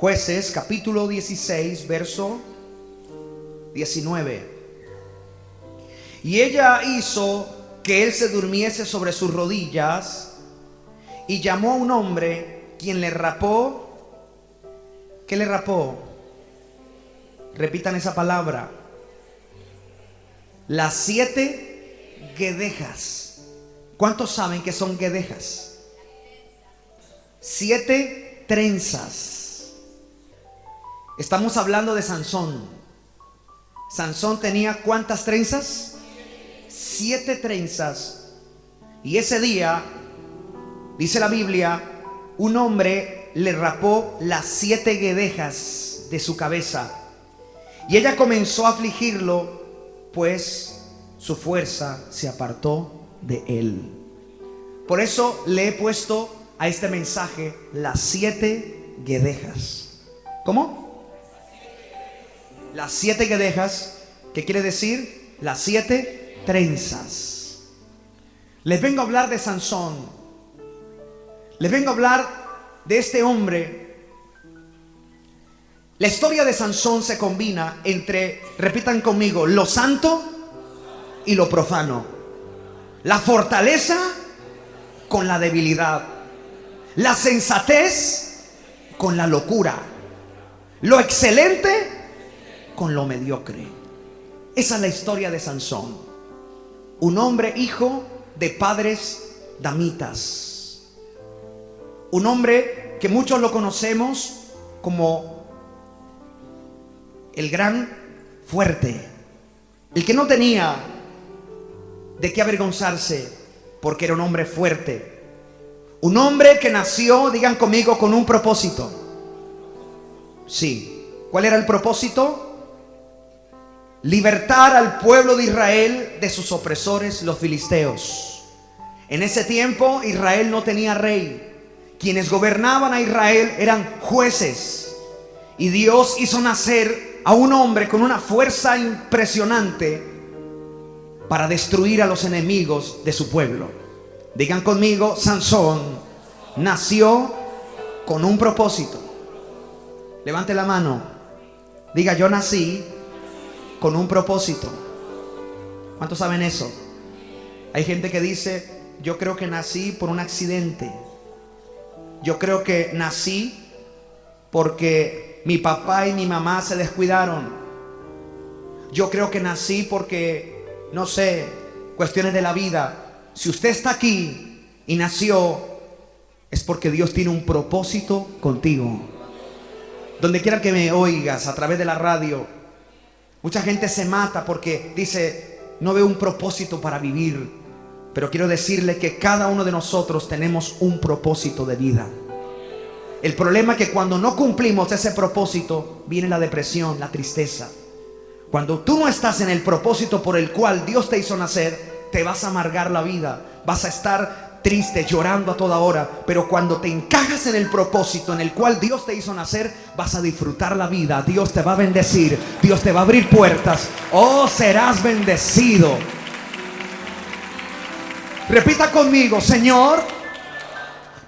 Jueces capítulo 16, verso 19. Y ella hizo que él se durmiese sobre sus rodillas y llamó a un hombre, quien le rapó. ¿Qué le rapó? Repitan esa palabra. Las 7 guedejas. ¿Cuántos saben que son guedejas? 7 trenzas. Estamos hablando de Sansón. Sansón tenía ¿cuántas trenzas? 7 trenzas. Y ese día, dice la Biblia, un hombre le rapó las 7 guedejas de su cabeza. Y ella comenzó a afligirlo, pues su fuerza se apartó de él. Por eso le he puesto a este mensaje las 7 guedejas. ¿Cómo? Las 7 guedejas, ¿qué quiere decir? Las 7 trenzas. Les vengo a hablar de Sansón. Les vengo a hablar de este hombre. La historia de Sansón se combina entre, repitan conmigo, lo santo y lo profano. La fortaleza con la debilidad. La sensatez con la locura. Lo excelente con lo mediocre. Esa es la historia de Sansón. Un hombre hijo de padres damitas. Un hombre que muchos lo conocemos como el gran fuerte, el que no tenía de qué avergonzarse, porque era un hombre fuerte. Un hombre que nació, digan conmigo, con un propósito. Sí. ¿Cuál era el propósito? Libertar al pueblo de Israel de sus opresores, los filisteos. En ese tiempo Israel no tenía rey. Quienes gobernaban a Israel eran jueces. Y Dios hizo nacer a un hombre con una fuerza impresionante para destruir a los enemigos de su pueblo. Digan conmigo, Sansón nació con un propósito. Levante la mano. Diga, yo nací con un propósito. ¿Cuántos saben eso? Hay gente que dice, yo creo que nací por un accidente. Yo creo que nací porque mi papá y mi mamá se descuidaron. Yo creo que nací porque, no sé, cuestiones de la vida. Si usted está aquí y nació, es porque Dios tiene un propósito contigo. Donde quiera que me oigas, a través de la radio, mucha gente se mata porque dice, no veo un propósito para vivir. Pero quiero decirle que cada uno de nosotros tenemos un propósito de vida. El problema es que cuando no cumplimos ese propósito, viene la depresión, la tristeza. Cuando tú no estás en el propósito por el cual Dios te hizo nacer, te vas a amargar la vida. Vas a estar triste, llorando a toda hora. Pero cuando te encajas en el propósito en el cual Dios te hizo nacer, vas a disfrutar la vida. Dios te va a bendecir. Dios te va a abrir puertas. Oh, serás bendecido. Repita conmigo, Señor,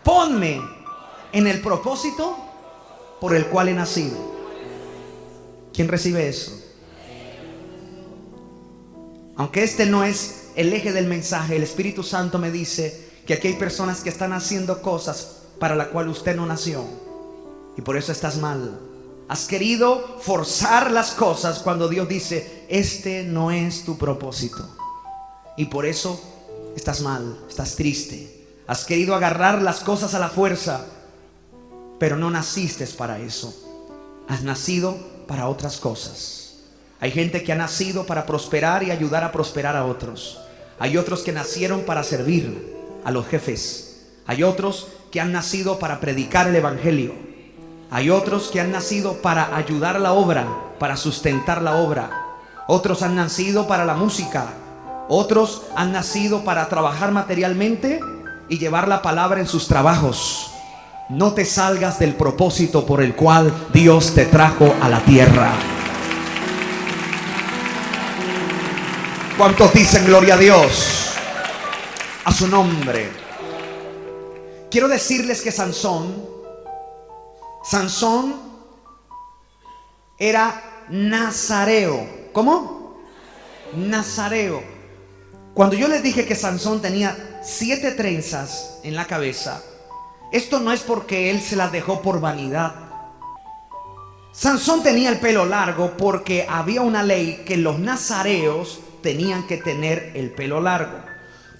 ponme en el propósito por el cual he nacido. ¿Quién recibe eso? Aunque este no es el eje del mensaje, el Espíritu Santo me dice que aquí hay personas que están haciendo cosas para la cual usted no nació. Y por eso estás mal. Has querido forzar las cosas cuando Dios dice, este no es tu propósito. Y por eso estás mal, estás triste. Has querido agarrar las cosas a la fuerza, pero no naciste para eso. Has nacido para otras cosas. Hay gente que ha nacido para prosperar y ayudar a prosperar a otros. Hay otros que nacieron para servir a los jefes. Hay otros que han nacido para predicar el evangelio. Hay otros que han nacido para ayudar a la obra, para sustentar la obra. Otros han nacido para la música. Otros han nacido para trabajar materialmente y llevar la palabra en sus trabajos. No te salgas del propósito por el cual Dios te trajo a la tierra. ¿Cuántos dicen gloria a Dios? A su nombre. Quiero decirles que Sansón era nazareo. ¿Cómo? Nazareo. Cuando yo les dije que Sansón tenía 7 trenzas en la cabeza, esto no es porque él se las dejó por vanidad. Sansón tenía el pelo largo porque había una ley que los nazareos tenían que tener el pelo largo.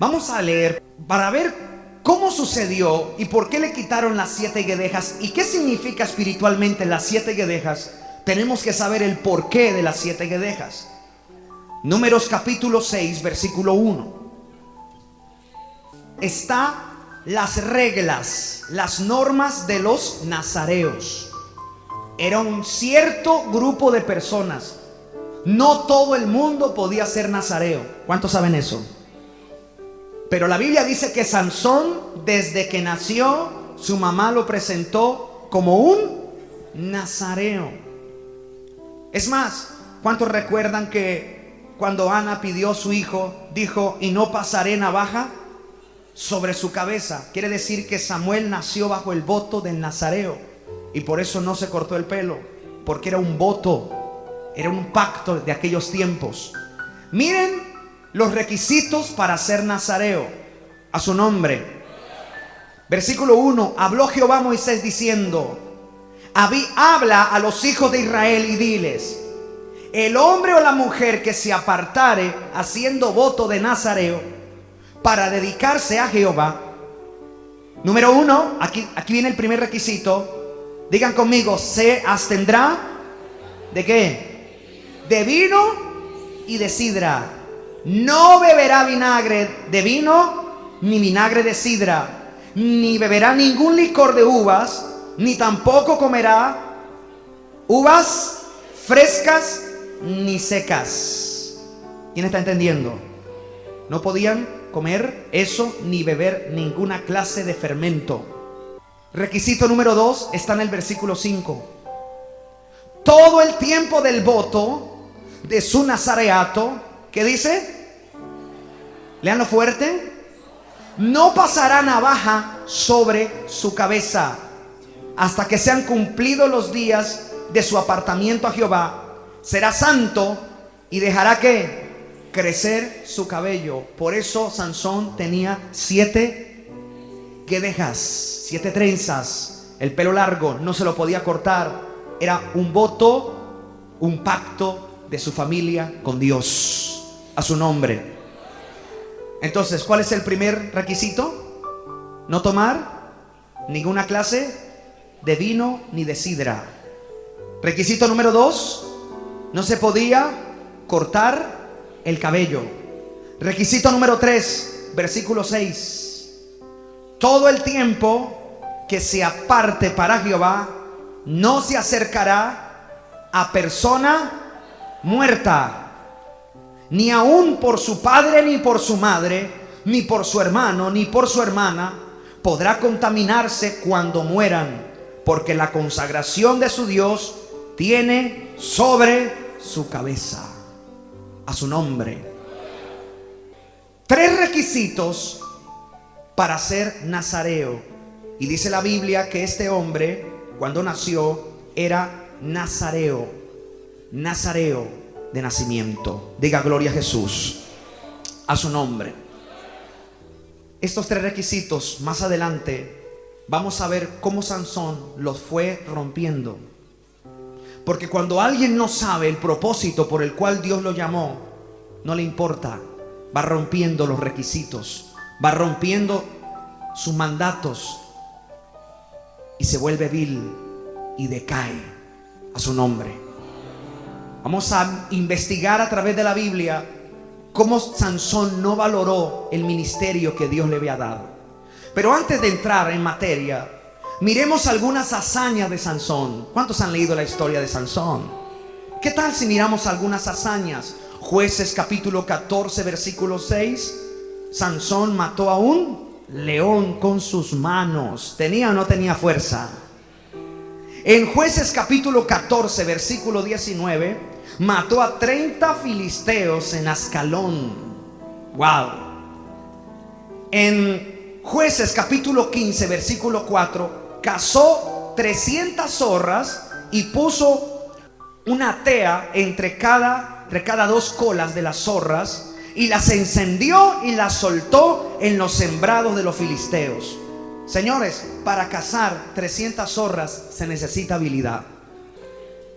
Vamos a leer para ver cómo sucedió y por qué le quitaron las 7 guedejas y qué significa espiritualmente las 7 guedejas. Tenemos que saber el porqué de las 7 guedejas. Números capítulo 6, versículo 1. Está las reglas, las normas de los nazareos. Era un cierto grupo de personas. No todo el mundo podía ser nazareo. ¿Cuántos saben eso? Pero la Biblia dice que Sansón, desde que nació, su mamá lo presentó como un nazareo. Es más, ¿cuántos recuerdan que cuando Ana pidió a su hijo, dijo: y no pasaré navaja sobre su cabeza? Quiere decir que Samuel nació bajo el voto del nazareo, y por eso no se cortó el pelo, porque era un voto, era un pacto de aquellos tiempos. Miren los requisitos para ser nazareo. A su nombre. Versículo 1. Habló Jehová a Moisés diciendo: habla a los hijos de Israel y diles: el hombre o la mujer que se apartare haciendo voto de nazareo para dedicarse a Jehová. Número 1, aquí viene el primer requisito. Digan conmigo: se abstendrá ¿de qué? De vino y de sidra. No beberá vinagre de vino ni vinagre de sidra, ni beberá ningún licor de uvas, ni tampoco comerá uvas frescas ni secas. ¿Quién está entendiendo? No podían comer eso ni beber ninguna clase de fermento. Requisito número 2 está en el versículo 5. Todo el tiempo del voto de su nazareato, ¿qué dice? Leanlo fuerte. No pasará navaja sobre su cabeza hasta que sean cumplidos los días de su apartamiento a Jehová. Será santo y dejará que crecer su cabello. Por eso Sansón tenía 7 guedejas, 7 trenzas, el pelo largo, no se lo podía cortar. Era un voto, un pacto de su familia con Dios. A su nombre. Entonces, ¿cuál es el primer requisito? No tomar ninguna clase de vino ni de sidra. Requisito número 2, no se podía cortar el cabello. Requisito número 3, versículo 6. Todo el tiempo que se aparte para Jehová, no se acercará a persona muerta, ni aun por su padre, ni por su madre, ni por su hermano, ni por su hermana, podrá contaminarse cuando mueran, porque la consagración de su Dios tiene sobre su cabeza. A su nombre. 3 requisitos para ser nazareo. Y dice la Biblia que este hombre, cuando nació, era nazareo. Nazareo de nacimiento. Diga gloria a Jesús. A su nombre. Estos 3 requisitos, más adelante vamos a ver cómo Sansón los fue rompiendo. Porque cuando alguien no sabe el propósito por el cual Dios lo llamó, no le importa, va rompiendo los requisitos, va rompiendo sus mandatos y se vuelve vil y decae. A su nombre. Vamos a investigar a través de la Biblia cómo Sansón no valoró el ministerio que Dios le había dado. Pero antes de entrar en materia, miremos algunas hazañas de Sansón. ¿Cuántos han leído la historia de Sansón? ¿Qué tal si miramos algunas hazañas? Jueces capítulo 14 versículo 6. Sansón mató a un león con sus manos. ¿Tenía o no tenía fuerza? En Jueces capítulo 14 versículo 19, mató a 30 filisteos en Ascalón. Wow. En Jueces capítulo 15 versículo 4, cazó 300 zorras y puso una tea entre cada dos colas de las zorras, y las encendió y las soltó en los sembrados de los filisteos. Señores, para cazar 300 zorras se necesita habilidad.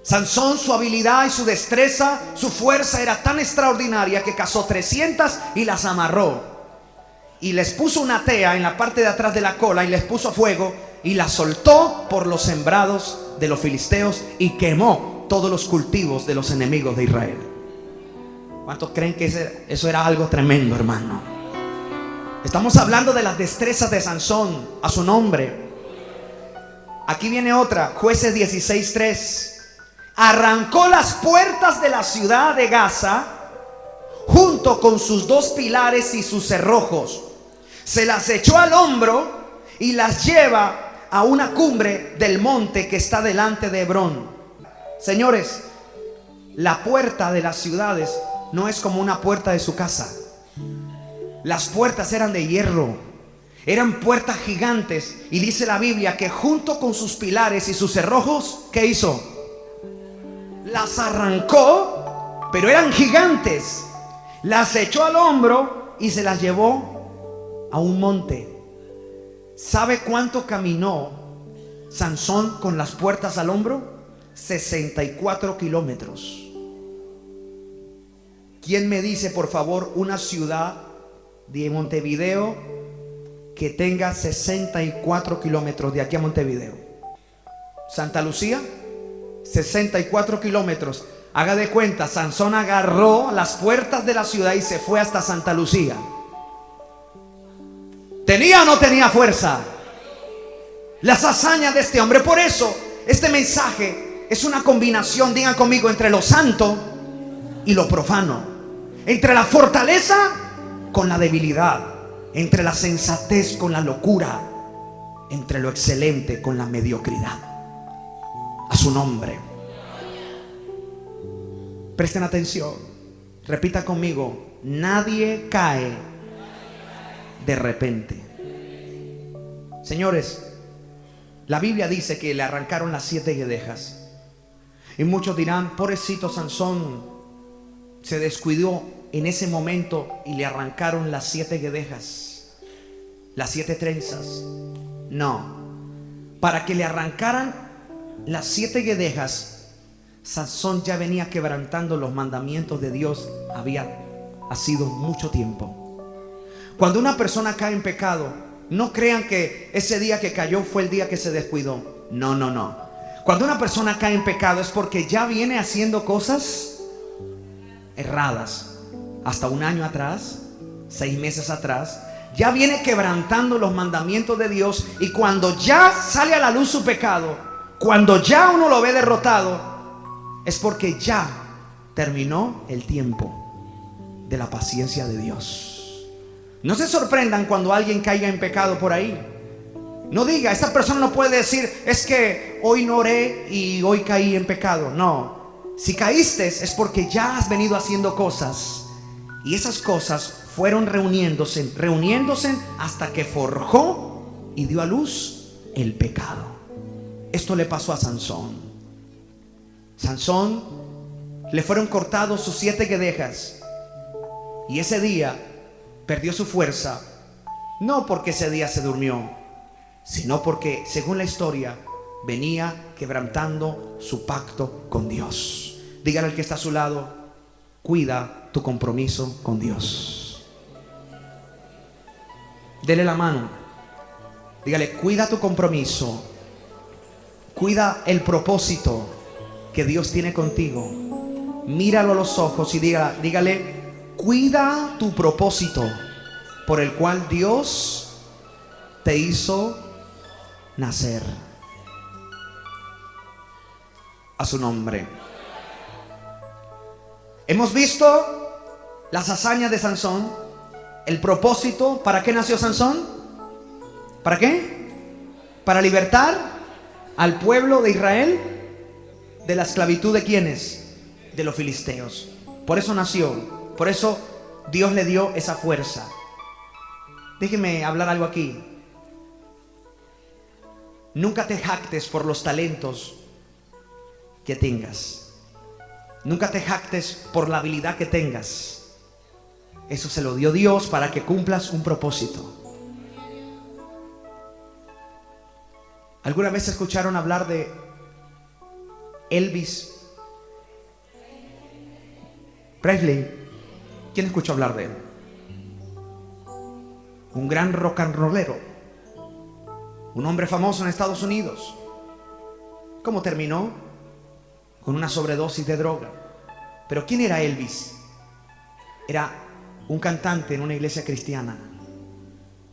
Sansón, su habilidad y su destreza, su fuerza era tan extraordinaria que cazó 300 y las amarró. Y les puso una tea en la parte de atrás de la cola y les puso fuego y las soltó por los sembrados de los filisteos y quemó todos los cultivos de los enemigos de Israel. ¿Cuántos creen que eso era algo tremendo, hermano? Estamos hablando de las destrezas de Sansón, a su nombre. Aquí viene otra, Jueces 16:3. Arrancó las puertas de la ciudad de Gaza junto con sus 2 pilares y sus cerrojos. Se las echó al hombro y las lleva a una cumbre del monte que está delante de Hebrón. Señores, la puerta de las ciudades no es como una puerta de su casa. Las puertas eran de hierro, eran puertas gigantes. Y dice la Biblia que junto con sus pilares y sus cerrojos, ¿qué hizo? Las arrancó, pero eran gigantes. Las echó al hombro y se las llevó a un monte. ¿Sabe cuánto caminó Sansón con las puertas al hombro? 64 kilómetros. ¿Quién me dice, por favor, una ciudad de Montevideo que tenga 64 kilómetros de aquí a Montevideo? Santa Lucía, 64 kilómetros. Haga de cuenta, Sansón agarró las puertas de la ciudad y se fue hasta Santa Lucía. ¿Tenía o no tenía fuerza? Las hazañas de este hombre. Por eso, este mensaje es una combinación, digan conmigo, entre lo santo y lo profano. Entre la fortaleza con la debilidad. Entre la sensatez con la locura. Entre lo excelente con la mediocridad. A su nombre. Presten atención. Repita conmigo. Nadie cae de repente. Señores, la Biblia dice que le arrancaron las 7 guedejas. Y muchos dirán, pobrecito Sansón, se descuidó en ese momento y le arrancaron las 7 guedejas, las 7 trenzas. No, para que le arrancaran las 7 guedejas, Sansón ya venía quebrantando los mandamientos de Dios. Ha sido mucho tiempo. Cuando una persona cae en pecado, no crean que ese día que cayó fue el día que se descuidó. No, no, no. Cuando una persona cae en pecado es porque ya viene haciendo cosas erradas. Hasta un año atrás, 6 meses atrás, ya viene quebrantando los mandamientos de Dios. Y cuando ya sale a la luz su pecado, cuando ya uno lo ve derrotado, es porque ya terminó el tiempo de la paciencia de Dios. No se sorprendan cuando alguien caiga en pecado por ahí. No diga, esta persona no puede decir, es que hoy no oré y hoy caí en pecado. No, si caíste es porque ya has venido haciendo cosas. Y esas cosas fueron reuniéndose hasta que forjó y dio a luz el pecado. Esto le pasó a Sansón. Sansón, le fueron cortados sus 7 guedejas. Y ese día perdió su fuerza. No porque ese día se durmió, sino porque, según la historia, venía quebrantando su pacto con Dios. Dígale al que está a su lado, cuida tu compromiso con Dios. Dele la mano. Dígale, cuida tu compromiso. Cuida el propósito que Dios tiene contigo. Míralo a los ojos y dígale, cuida tu propósito por el cual Dios te hizo nacer. A su nombre. Hemos visto las hazañas de Sansón, el propósito. ¿Para qué nació Sansón? ¿Para qué? Para libertar al pueblo de Israel de la esclavitud de ¿quiénes? De los filisteos. Por eso nació. Por eso Dios le dio esa fuerza. Déjeme hablar algo aquí. Nunca te jactes por los talentos que tengas. Nunca te jactes por la habilidad que tengas. Eso se lo dio Dios para que cumplas un propósito. ¿Alguna vez escucharon hablar de Elvis Presley? ¿Quién escuchó hablar de él? Un gran rock and rollero, un hombre famoso en Estados Unidos. ¿Cómo terminó? Con una sobredosis de droga. Pero ¿quién era Elvis? Era un cantante en una iglesia cristiana.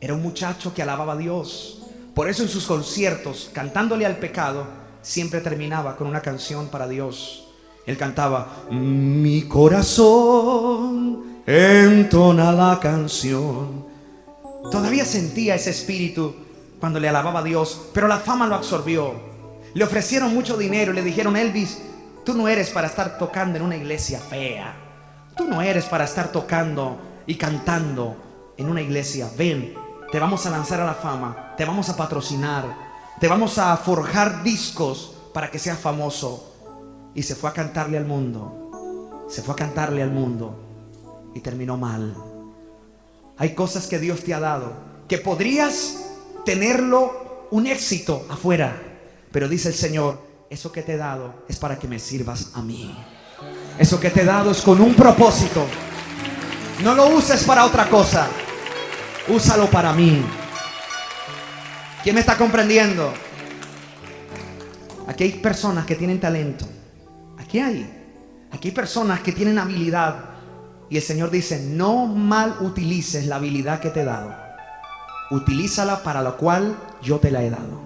Era un muchacho que alababa a Dios. Por eso en sus conciertos, cantándole al pecado, siempre terminaba con una canción para Dios. Él cantaba: mi corazón entona la canción. Todavía sentía ese espíritu cuando le alababa a Dios, pero la fama lo absorbió. Le ofrecieron mucho dinero y le dijeron: Elvis, tú no eres para estar tocando en una iglesia fea. Tú no eres para estar tocando y cantando en una iglesia. Ven, te vamos a lanzar a la fama, te vamos a patrocinar, te vamos a forjar discos para que seas famoso. Y se fue a cantarle al mundo. Se fue a cantarle al mundo y terminó mal. Hay cosas que Dios te ha dado que podrías tenerlo un éxito afuera, pero dice el Señor: eso que te he dado es para que me sirvas a mí. Eso que te he dado es con un propósito. No lo uses para otra cosa, úsalo para mí. ¿Quién me está comprendiendo? Aquí hay personas que tienen talento. Aquí hay personas que tienen habilidad. Y el Señor dice: no mal utilices la habilidad que te he dado. Utilízala para lo cual yo te la he dado.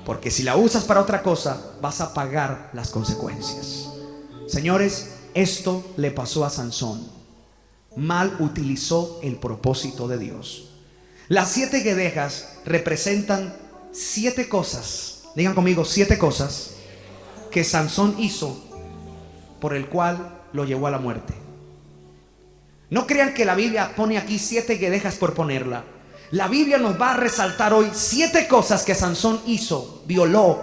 Porque si la usas para otra cosa, vas a pagar las consecuencias. Señores, esto le pasó a Sansón. Mal utilizó el propósito de Dios. Las 7 guedejas representan 7 cosas. Digan conmigo: 7 cosas que Sansón hizo por el cual lo llevó a la muerte. No crean que la Biblia pone aquí 7 guedejas por ponerla. La Biblia nos va a resaltar hoy 7 cosas que Sansón hizo, violó,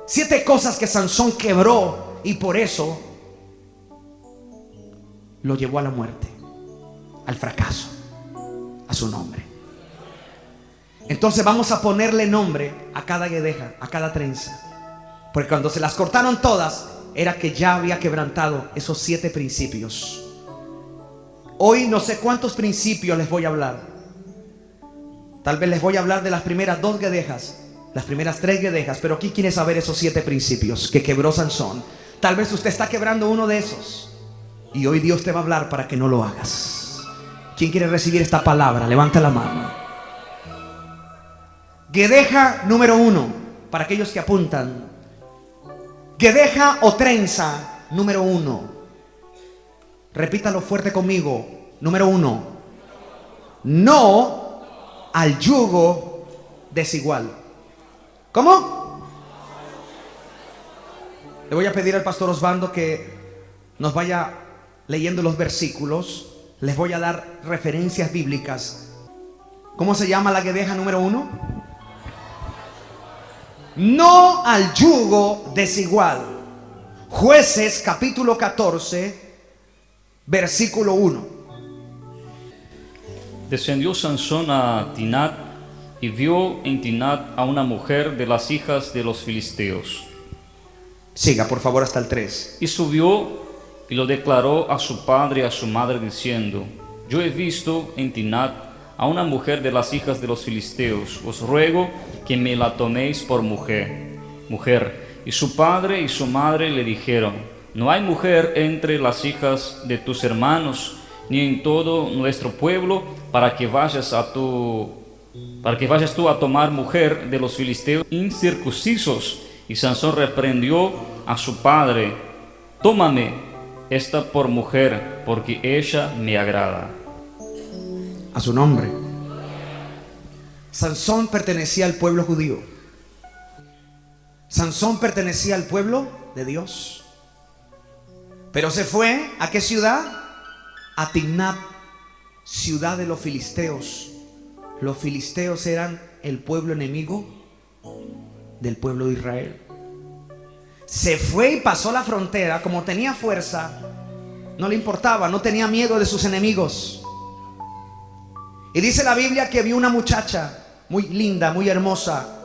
7 cosas que Sansón quebró, y por eso lo llevó a la muerte, al fracaso, a su nombre. Entonces vamos a ponerle nombre a cada guedeja, a cada trenza, porque cuando se las cortaron todas, era que ya había quebrantado esos 7 principios. Hoy no sé cuántos principios les voy a hablar. Tal vez les voy a hablar de las primeras 2 guedejas, las primeras 3 guedejas, pero ¿quién quiere saber esos 7 principios que quebró Sansón? Tal vez usted está quebrando uno de esos, y hoy Dios te va a hablar para que no lo hagas. ¿Quién quiere recibir esta palabra? Levanta la mano. Guedeja número 1, para aquellos que apuntan. Guedeja o trenza número 1. Repítalo fuerte conmigo. Número 1. No al yugo desigual. ¿Cómo? Le voy a pedir al pastor Osvaldo que nos vaya leyendo los versículos. Les voy a dar referencias bíblicas. ¿Cómo se llama la guedeja número 1? No al yugo desigual. Jueces capítulo 14, versículo 1. Descendió Sansón a Timnat y vio en Timnat a una mujer de las hijas de los filisteos. Siga por favor hasta el 3. Y subió y lo declaró a su padre y a su madre diciendo: yo he visto en Timnat a una mujer de las hijas de los filisteos. Os ruego que me la toméis por mujer. Y su padre y su madre le dijeron: no hay mujer entre las hijas de tus hermanos, ni en todo nuestro pueblo, para que vayas tú a tomar mujer de los filisteos incircuncisos. Y Sansón reprendió a su padre: tómame esta por mujer, porque ella me agrada. A su nombre. Sansón pertenecía al pueblo judío. Sansón pertenecía al pueblo de Dios. Pero se fue ¿a qué ciudad? A Timnat, ciudad de los filisteos. Los filisteos eran el pueblo enemigo del pueblo de Israel. se fue y pasó la frontera. Como tenía fuerza, no le importaba, no tenía miedo de sus enemigos. Y dice la Biblia que vio una muchacha muy linda, muy hermosa.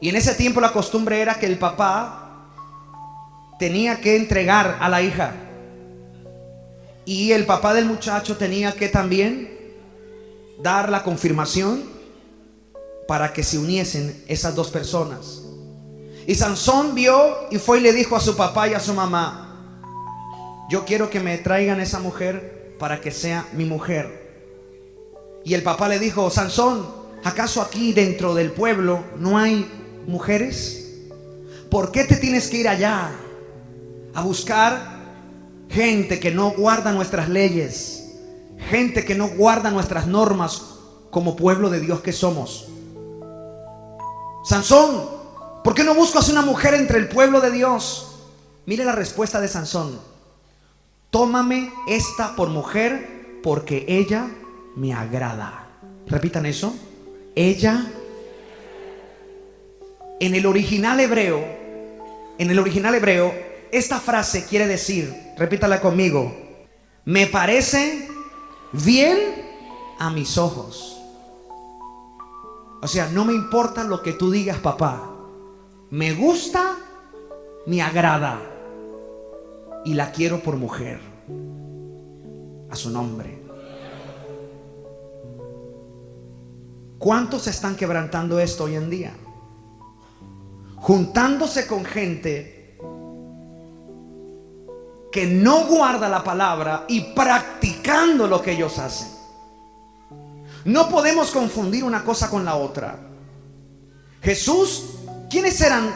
Y en ese tiempo la costumbre era que el papá tenía que entregar a la hija. Y el papá del muchacho tenía que también dar la confirmación para que se uniesen esas dos personas. Y Sansón vio y fue y le dijo a su papá y a su mamá: yo quiero que me traigan esa mujer para que sea mi mujer. Y el papá le dijo: Sansón, ¿acaso aquí dentro del pueblo no hay mujeres? ¿Por qué te tienes que ir allá a buscar gente que no guarda nuestras leyes, gente que no guarda nuestras normas como pueblo de Dios que somos? Sansón, ¿por qué no buscas una mujer entre el pueblo de Dios? Mire la respuesta de Sansón: tómame esta por mujer, porque ella me agrada. Repitan eso. Ella. En el original hebreo, esta frase quiere decir, repítala conmigo: me parece bien a mis ojos. O sea, no me importa lo que tú digas, papá. Me gusta, me agrada y la quiero por mujer. A su nombre. ¿Cuántos están quebrantando esto hoy en día? Juntándose con gente que no guarda la palabra y practicando lo que ellos hacen. No podemos confundir una cosa con la otra. Jesús, ¿quiénes eran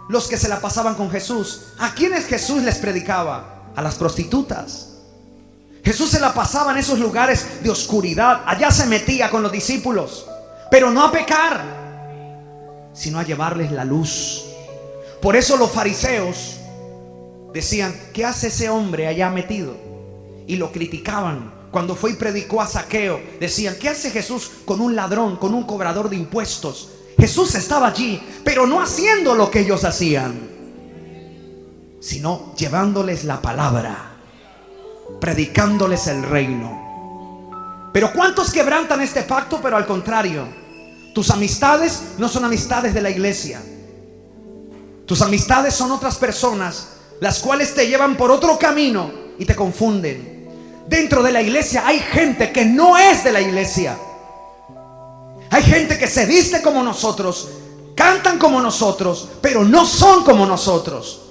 los que se la pasaban con Jesús? ¿A quiénes Jesús les predicaba? A las prostitutas. Jesús se la pasaba en esos lugares de oscuridad. Allá se metía con los discípulos, pero no a pecar, sino a llevarles la luz. Por eso los fariseos decían: ¿qué hace ese hombre allá metido? Y lo criticaban. Cuando fue y predicó a Zaqueo, decían: ¿qué hace Jesús con un ladrón, con un cobrador de impuestos? Jesús estaba allí, pero no haciendo lo que ellos hacían, sino llevándoles la palabra, predicándoles el reino. Pero ¿cuántos quebrantan este pacto? Pero al contrario, tus amistades no son amistades de la iglesia. Tus amistades son otras personas, las cuales te llevan por otro camino y te confunden. Dentro de la iglesia hay gente que no es de la iglesia. Hay gente que se viste como nosotros, cantan como nosotros, pero no son como nosotros.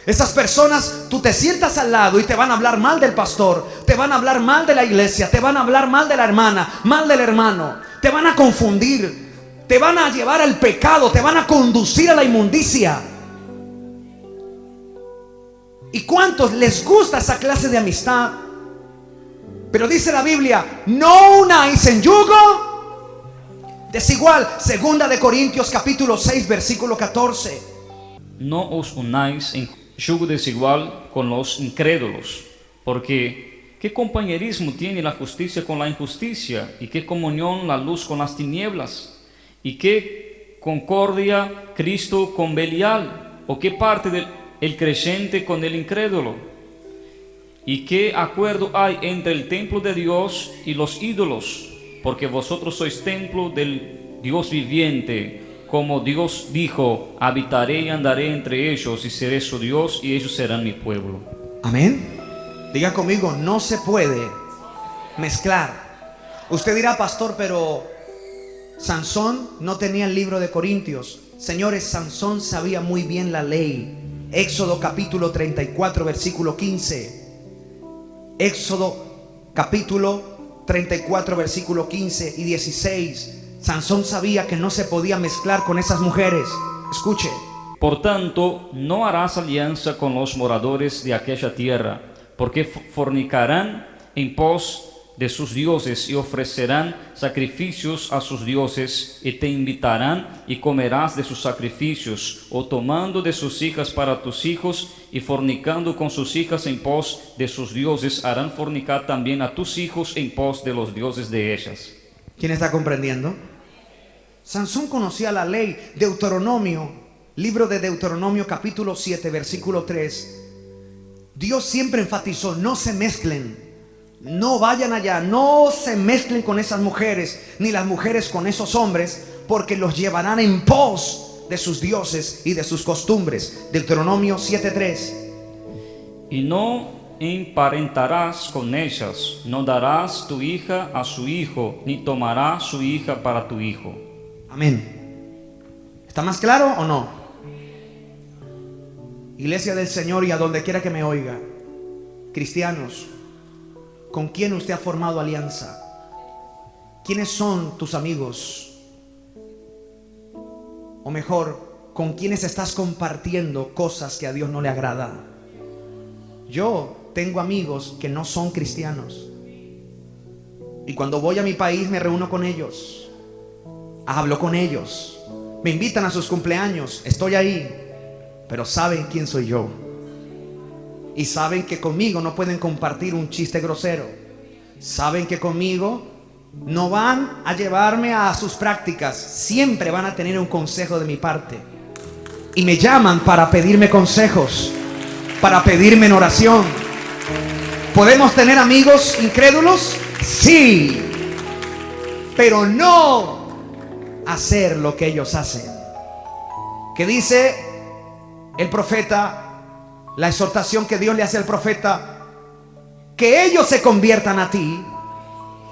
Esas personas, tú te sientas al lado y te van a hablar mal del pastor, te van a hablar mal de la iglesia, te van a hablar mal de la hermana, mal del hermano. Te van a confundir, te van a llevar al pecado, te van a conducir a la inmundicia. ¿Y cuántos les gusta esa clase de amistad? Pero dice la Biblia: no unáis en yugo desigual. Segunda de Corintios capítulo 6 versículo 14. No os unáis en yugo desigual con los incrédulos, porque ¿qué compañerismo tiene la justicia con la injusticia? ¿Y qué comunión la luz con las tinieblas? ¿Y qué concordia Cristo con Belial? ¿O qué parte del creyente con el incrédulo? ¿Y qué acuerdo hay entre el templo de Dios y los ídolos? Porque vosotros sois templo del Dios viviente. Como Dios dijo: habitaré y andaré entre ellos, y seré su Dios, y ellos serán mi pueblo. Amén. Diga conmigo: no se puede mezclar. Usted dirá: pastor, pero Sansón no tenía el libro de Corintios. Señores, Sansón sabía muy bien la ley. Éxodo capítulo 34 versículo 15. Éxodo capítulo 34 versículo 15 y 16. Sansón sabía que no se podía mezclar con esas mujeres. Escuche: por tanto, no harás alianza con los moradores de aquella tierra, porque fornicarán en pos de sus dioses y ofrecerán sacrificios a sus dioses, y te invitarán y comerás de sus sacrificios, o tomando de sus hijas para tus hijos y fornicando con sus hijas en pos de sus dioses, harán fornicar también a tus hijos en pos de los dioses de ellas. ¿Quién está comprendiendo? Sansón conocía la ley. Deuteronomio Libro de Deuteronomio capítulo 7 versículo 3. Dios siempre enfatizó: no se mezclen, no vayan allá, no se mezclen con esas mujeres, ni las mujeres con esos hombres, porque los llevarán en pos de sus dioses y de sus costumbres. Deuteronomio 7:3. Y no emparentarás con ellas, no darás tu hija a su hijo, ni tomarás su hija para tu hijo. Amén. ¿Está más claro o no? Iglesia del Señor, y a donde quiera que me oiga, cristianos, ¿con quién usted ha formado alianza? ¿Quiénes son tus amigos? O mejor, ¿con quiénes estás compartiendo cosas que a Dios no le agrada? Yo tengo amigos que no son cristianos, y cuando voy a mi país me reúno con ellos, hablo con ellos, me invitan a sus cumpleaños, estoy ahí, pero saben quién soy yo, y saben que conmigo no pueden compartir un chiste grosero, saben que conmigo no van a llevarme a sus prácticas, siempre van a tener un consejo de mi parte, y me llaman para pedirme consejos, para pedirme en oración. ¿Podemos tener amigos incrédulos? Sí, pero no hacer lo que ellos hacen. ¿Qué dice el profeta? La exhortación que Dios le hace al profeta: que ellos se conviertan a ti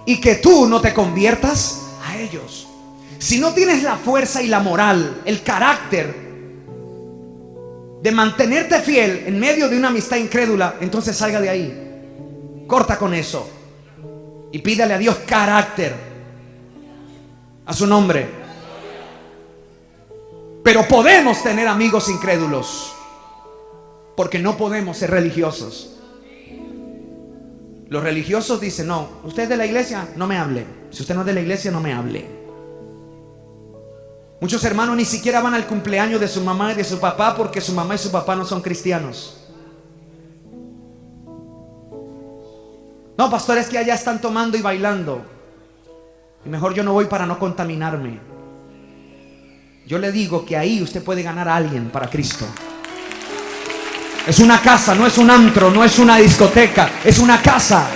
y que tú no te conviertas a ellos. Si no tienes la fuerza y la moral, el carácter de mantenerte fiel en medio de una amistad incrédula, entonces salga de ahí. Corta con eso y pídale a Dios carácter, a su nombre. Pero podemos tener amigos incrédulos, porque no podemos ser religiosos. Los religiosos dicen: no, usted es de la iglesia, no me hable. Si usted no es de la iglesia, no me hable. Muchos hermanos ni siquiera van al cumpleaños de su mamá y de su papá, porque su mamá y su papá no son cristianos. No, pastor, es que allá están tomando y bailando, y mejor yo no voy para no contaminarme. Yo le digo que ahí usted puede ganar a alguien para Cristo. Es una casa, no es un antro, no es una discoteca, es una casa.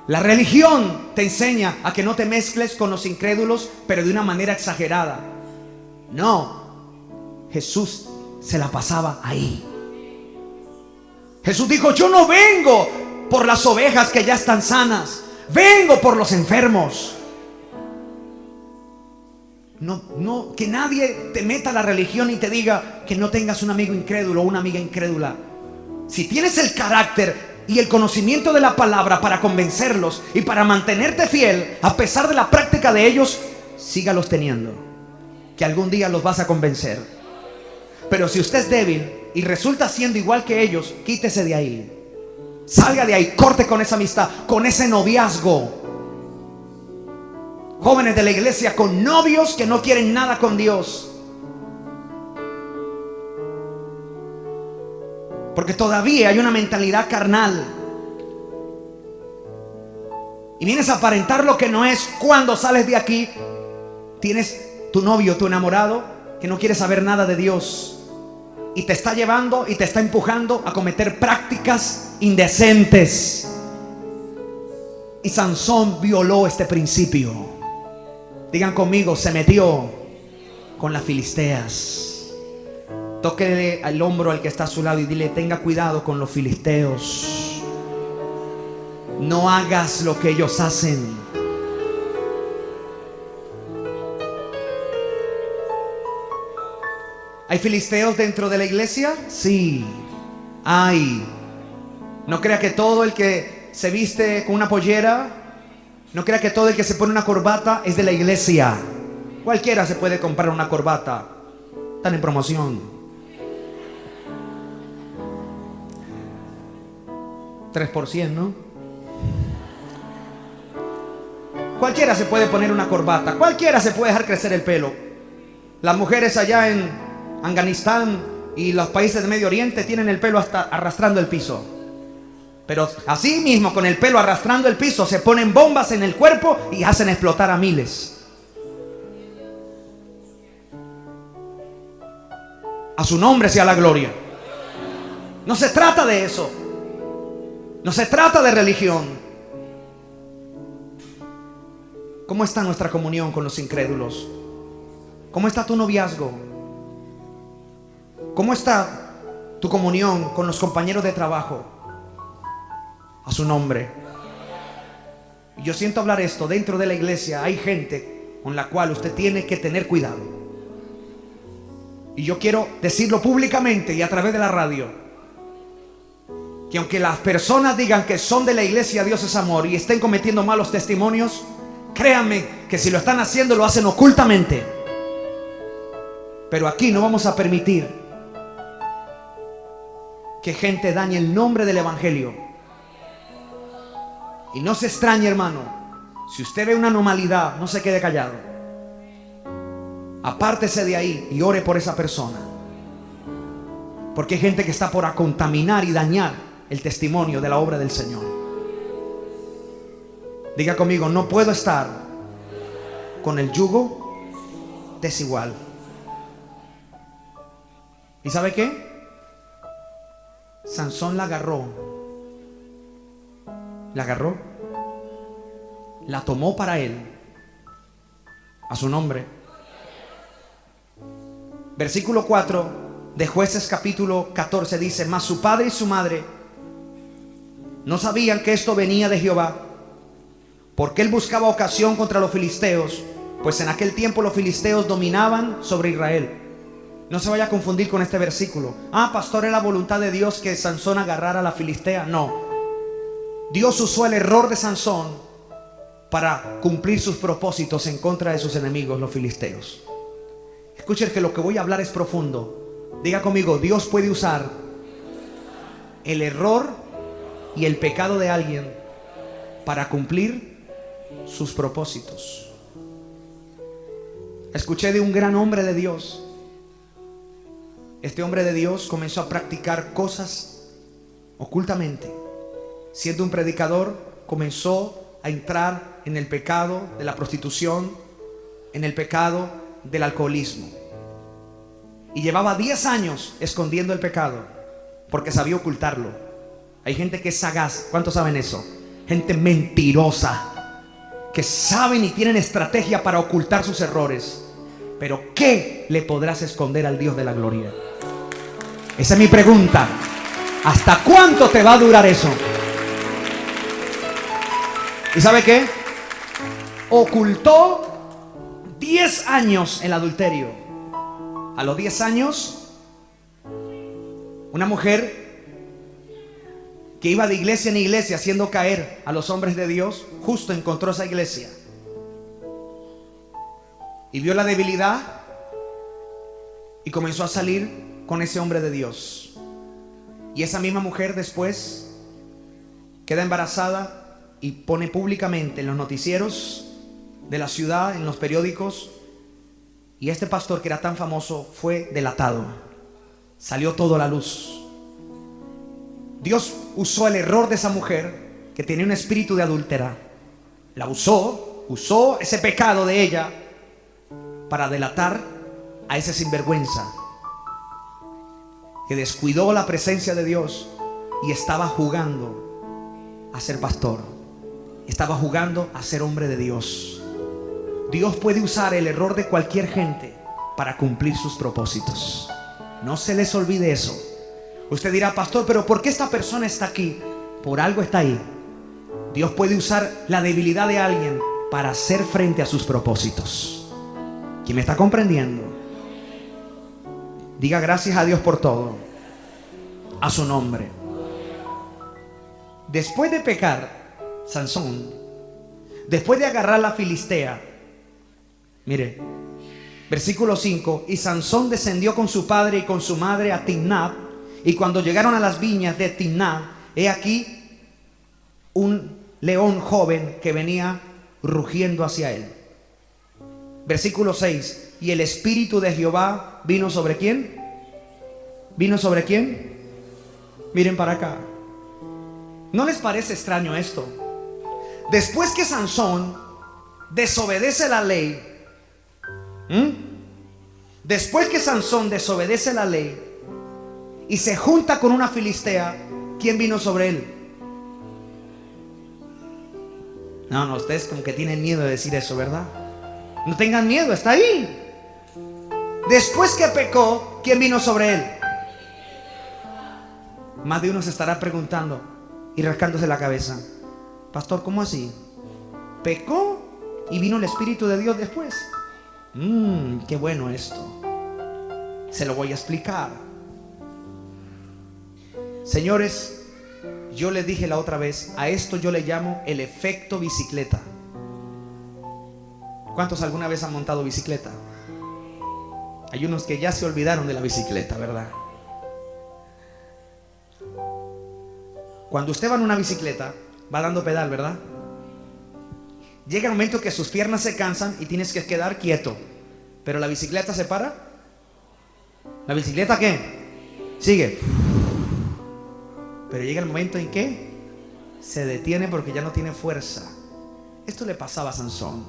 La religión te enseña a que no te mezcles con los incrédulos, pero de una manera exagerada. No, Jesús se la pasaba ahí. Jesús dijo: yo no vengo por las ovejas que ya están sanas, vengo por los enfermos. No, que nadie te meta a la religión y te diga que no tengas un amigo incrédulo o una amiga incrédula. Si tienes el carácter y el conocimiento de la palabra para convencerlos y para mantenerte fiel a pesar de la práctica de ellos, sígalos teniendo, que algún día los vas a convencer. Pero si usted es débil y resulta siendo igual que ellos, quítese de ahí, salga de ahí, corte con esa amistad, con ese noviazgo. Jóvenes de la iglesia con novios que no quieren nada con Dios, porque todavía hay una mentalidad carnal, y vienes a aparentar lo que no es. Cuando sales de aquí, tienes tu novio, tu enamorado, que no quiere saber nada de Dios, y te está llevando y te está empujando a cometer prácticas indecentes. Y Sansón violó este principio. Digan conmigo: se metió con las filisteas. Tóquele al hombro al que está a su lado y dile: tenga cuidado con los filisteos. No hagas lo que ellos hacen. ¿Hay filisteos dentro de la iglesia? Sí, hay. No crea que todo el que se viste con una pollera, no crea que todo el que se pone una corbata es de la iglesia. Cualquiera se puede comprar una corbata. Están en promoción. 3%, ¿no? Cualquiera se puede poner una corbata. Cualquiera se puede dejar crecer el pelo. Las mujeres allá en Afganistán y los países de Medio Oriente tienen el pelo hasta arrastrando el piso. Pero así mismo, con el pelo arrastrando el piso, se ponen bombas en el cuerpo y hacen explotar a miles. A su nombre sea la gloria. No se trata de eso. No se trata de religión. ¿Cómo está nuestra comunión con los incrédulos? ¿Cómo está tu noviazgo? ¿Cómo está tu comunión con los compañeros de trabajo? A su nombre. Yo siento hablar esto. Dentro de la iglesia hay gente con la cual usted tiene que tener cuidado. Y yo quiero decirlo públicamente y a través de la radio, que aunque las personas digan que son de la iglesia Dios es amor y estén cometiendo malos testimonios, créanme que si lo están haciendo lo hacen ocultamente. Pero aquí no vamos a permitir que gente dañe el nombre del evangelio. Y no se extrañe, hermano, si usted ve una anormalidad, no se quede callado. Apártese de ahí y ore por esa persona, porque hay gente que está por contaminar y dañar el testimonio de la obra del Señor. Diga conmigo: no puedo estar con el yugo desigual. ¿Y sabe qué? Sansón la agarró, la tomó para él, a su nombre. Versículo 4 de Jueces capítulo 14 dice: mas su padre y su madre no sabían que esto venía de Jehová, porque él buscaba ocasión contra los filisteos, pues en aquel tiempo los filisteos dominaban sobre Israel. No se vaya a confundir con este versículo. Pastor, ¿es la voluntad de Dios que Sansón agarrara a la filistea? No. Dios usó el error de Sansón para cumplir sus propósitos en contra de sus enemigos, los filisteos. Escuchen que lo que voy a hablar es profundo. Diga conmigo: Dios puede usar el error y el pecado de alguien para cumplir sus propósitos. Escuché de un gran hombre de Dios. Este hombre de Dios comenzó a practicar cosas ocultamente. Siendo un predicador, comenzó a entrar en el pecado de la prostitución, en el pecado del alcoholismo. Y llevaba 10 años escondiendo el pecado, porque sabía ocultarlo. Hay gente que es sagaz. ¿Cuántos saben eso? Gente mentirosa, que saben y tienen estrategia para ocultar sus errores. Pero ¿qué le podrás esconder al Dios de la gloria? Esa es mi pregunta. ¿Hasta cuánto te va a durar eso? ¿Y sabe qué? Ocultó 10 años el adulterio. A los 10 años, una mujer que iba de iglesia en iglesia haciendo caer a los hombres de Dios, justo encontró esa iglesia y vio la debilidad y comenzó a salir con ese hombre de Dios. Y esa misma mujer después queda embarazada y pone públicamente en los noticieros de la ciudad, en los periódicos. Y este pastor, que era tan famoso, fue delatado. Salió todo a la luz. Dios usó el error de esa mujer que tenía un espíritu de adúltera. La usó ese pecado de ella para delatar a ese sinvergüenza que descuidó la presencia de Dios y estaba jugando a ser pastor. Estaba jugando a ser hombre de Dios. Dios puede usar el error de cualquier gente para cumplir sus propósitos. No se les olvide eso. Usted dirá: pastor, pero ¿por qué esta persona está aquí? Por algo está ahí. Dios puede usar la debilidad de alguien para hacer frente a sus propósitos. ¿Quién me está comprendiendo? Diga gracias a Dios por todo. A su nombre. Después de pecar, Sansón, después de agarrar la filistea, mire, versículo 5: y Sansón descendió con su padre y con su madre a Timnat, y cuando llegaron a las viñas de Timnat, he aquí un león joven que venía rugiendo hacia él. Versículo 6: y el Espíritu de Jehová vino sobre ¿quién? ¿Vino sobre quién? Miren para acá. ¿No les parece extraño esto? Después que Sansón desobedece la ley, Después que Sansón desobedece la ley y se junta con una filistea, ¿quién vino sobre él? No, ustedes como que tienen miedo de decir eso, ¿verdad? No tengan miedo, está ahí. Después que pecó, ¿quién vino sobre él? Más de uno se estará preguntando y rascándose la cabeza: pastor, ¿cómo así? ¿Pecó y vino el Espíritu de Dios después? Qué bueno esto. Se lo voy a explicar. Señores, yo les dije la otra vez, a esto yo le llamo el efecto bicicleta. ¿Cuántos alguna vez han montado bicicleta? Hay unos que ya se olvidaron de la bicicleta, ¿verdad? Cuando usted va en una bicicleta, va dando pedal, ¿verdad? Llega el momento que sus piernas se cansan y tienes que quedar quieto. Pero la bicicleta se para. ¿La bicicleta qué? Sigue. Pero llega el momento en que se detiene porque ya no tiene fuerza. Esto le pasaba a Sansón.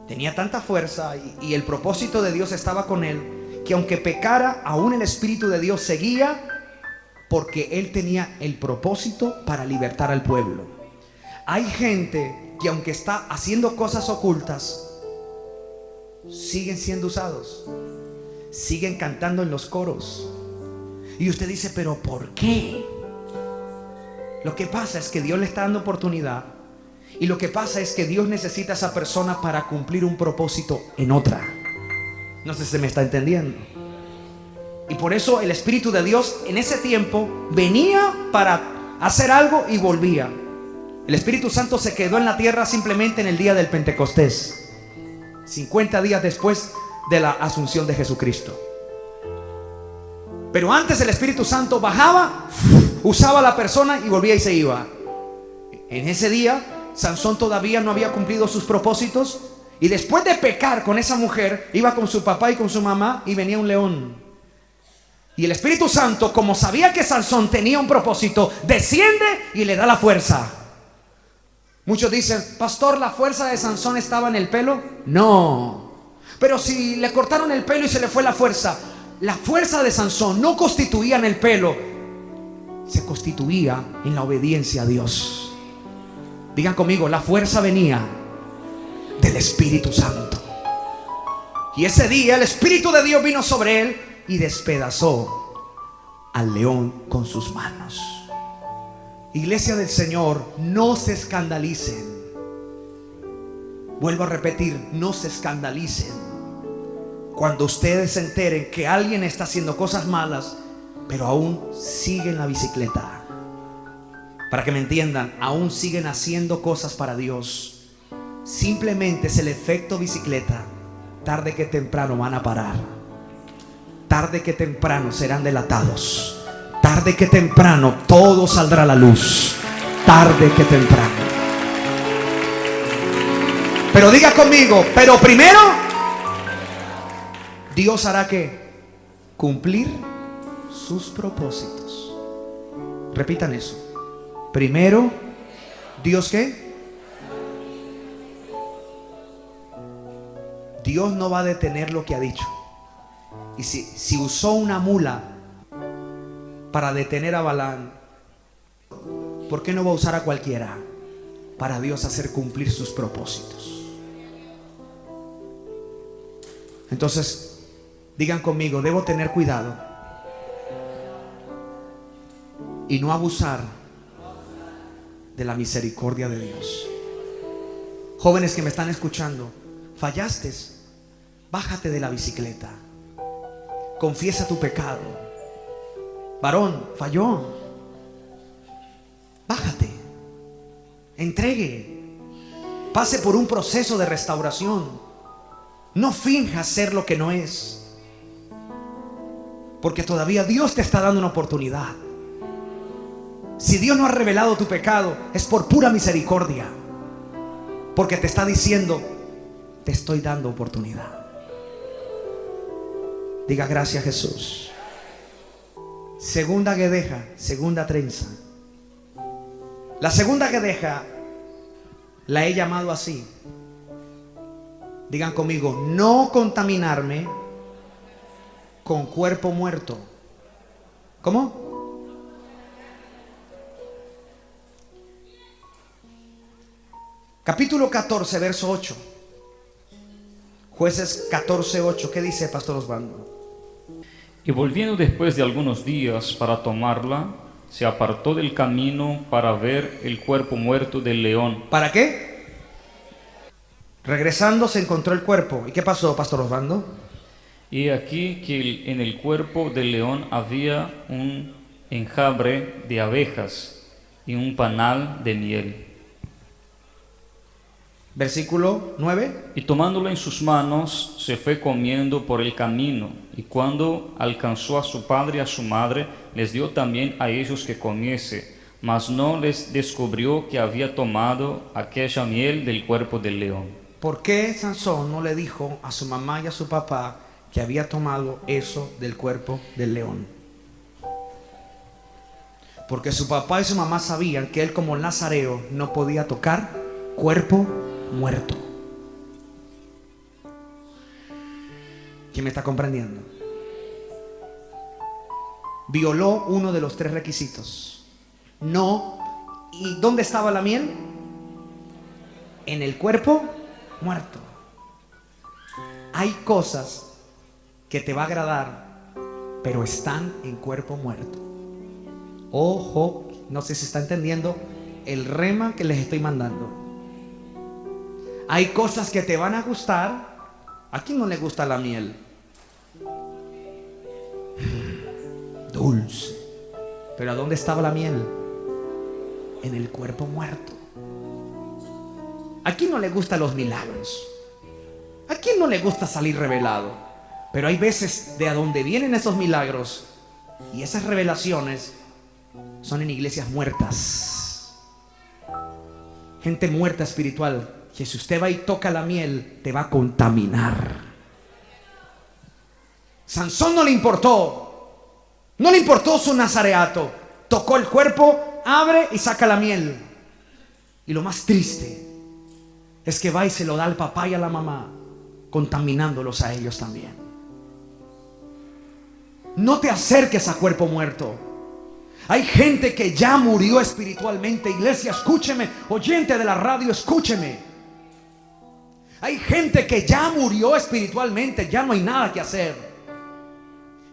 Tenía tanta fuerza y el propósito de Dios estaba con él, que aunque pecara, aún el Espíritu de Dios seguía, porque él tenía el propósito para libertar al pueblo. Hay gente que aunque está haciendo cosas ocultas, siguen siendo usados, siguen cantando en los coros. Y usted dice, pero ¿por qué? Lo que pasa es que Dios le está dando oportunidad. Y lo que pasa es que Dios necesita a esa persona para cumplir un propósito en otra. No sé si se me está entendiendo. Y por eso el Espíritu de Dios en ese tiempo venía para hacer algo y volvía. El Espíritu Santo se quedó en la tierra simplemente en el día del Pentecostés, 50 días después de la asunción de Jesucristo. Pero antes el Espíritu Santo bajaba, usaba a la persona y volvía y se iba. En ese día Sansón todavía no había cumplido sus propósitos, y después de pecar con esa mujer, iba con su papá y con su mamá y venía un león. Y el Espíritu Santo, como sabía que Sansón tenía un propósito, desciende y le da la fuerza. Muchos dicen, pastor, ¿la fuerza de Sansón estaba en el pelo? No. Pero si le cortaron el pelo y se le fue la fuerza de Sansón no constituía en el pelo, se constituía en la obediencia a Dios. Digan conmigo, la fuerza venía del Espíritu Santo. Y ese día el Espíritu de Dios vino sobre él y despedazó al león con sus manos. Iglesia del Señor, no se escandalicen. Vuelvo a repetir, no se escandalicen cuando ustedes se enteren que alguien está haciendo cosas malas, pero aún sigue en la bicicleta. Para que me entiendan, aún siguen haciendo cosas para Dios. Simplemente es el efecto bicicleta. Tarde que temprano van a parar. Tarde que temprano serán delatados. Tarde que temprano todo saldrá a la luz. Tarde que temprano. Pero diga conmigo, pero primero Dios hará que cumplir sus propósitos. Repitan eso. Primero, ¿Dios qué? Dios no va a detener lo que ha dicho. Y si usó una mula para detener a Balaam, ¿por qué no va a usar a cualquiera para Dios hacer cumplir sus propósitos? Entonces, digan conmigo, debo tener cuidado y no abusar de la misericordia de Dios. Jóvenes que me están escuchando, fallaste, bájate de la bicicleta, confiesa tu pecado. Varón, falló, bájate, entregue, pase por un proceso de restauración. No finjas ser lo que no es, porque todavía Dios te está dando una oportunidad. Si Dios no ha revelado tu pecado, es por pura misericordia, porque te está diciendo, te estoy dando oportunidad. Diga gracias, Jesús. Segunda guedeja, segunda trenza. La segunda guedeja la he llamado así, Digan conmigo, no contaminarme con cuerpo muerto. ¿Cómo? Capítulo 14, verso 8. Jueces 14, 8. ¿Qué dice Pastor Osvaldo? Y volviendo después de algunos días para tomarla, se apartó del camino para ver el cuerpo muerto del león. ¿Para qué? Regresando se encontró el cuerpo. ¿Y qué pasó, Pastor Osvaldo? Y aquí que en el cuerpo del león había un enjambre de abejas y un panal de miel. Versículo 9. Y tomándolo en sus manos, se fue comiendo por el camino. Y cuando alcanzó a su padre y a su madre, les dio también a ellos que comiese. Mas no les descubrió que había tomado aquella miel del cuerpo del león. ¿Por qué Sansón no le dijo a su mamá y a su papá que había tomado eso del cuerpo del león? Porque su papá y su mamá sabían que él, como nazareo, no podía tocar cuerpo muerto. ¿Quién me está comprendiendo? Violó uno de los 3 requisitos. No. ¿Y dónde estaba la miel? En el cuerpo muerto. Hay cosas que te va a agradar, pero están en cuerpo muerto. Ojo, no sé si está entendiendo el rema que les estoy mandando. Hay cosas que te van a gustar. ¿A quién no le gusta la miel? Dulce. Pero ¿a dónde estaba la miel? En el cuerpo muerto. ¿A quién no le gustan los milagros? ¿A quién no le gusta salir revelado? Pero hay veces de a dónde vienen esos milagros y esas revelaciones son en iglesias muertas. Gente muerta espiritual, que si usted va y toca la miel, te va a contaminar. Sansón no le importó su nazareato. Tocó el cuerpo, abre y saca la miel. Y lo más triste es que va y se lo da al papá y a la mamá, contaminándolos a ellos también. No te acerques a cuerpo muerto. Hay gente que ya murió espiritualmente. Iglesia, escúcheme. Oyente de la radio, escúcheme. Hay gente que ya murió espiritualmente. Ya no hay nada que hacer.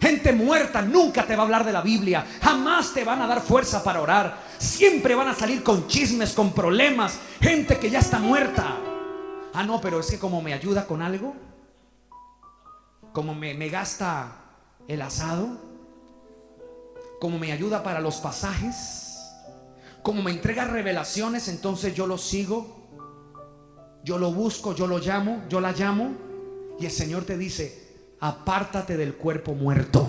Gente muerta nunca te va a hablar de la Biblia. Jamás te van a dar fuerza para orar. Siempre van a salir con chismes, con problemas. Gente que ya está muerta. Ah, no, pero es que como me ayuda con algo, como me gasta el asado, como me ayuda para los pasajes, como me entrega revelaciones, entonces yo lo sigo, yo lo busco, yo lo llamo, yo la llamo. Y el Señor te dice: apártate del cuerpo muerto.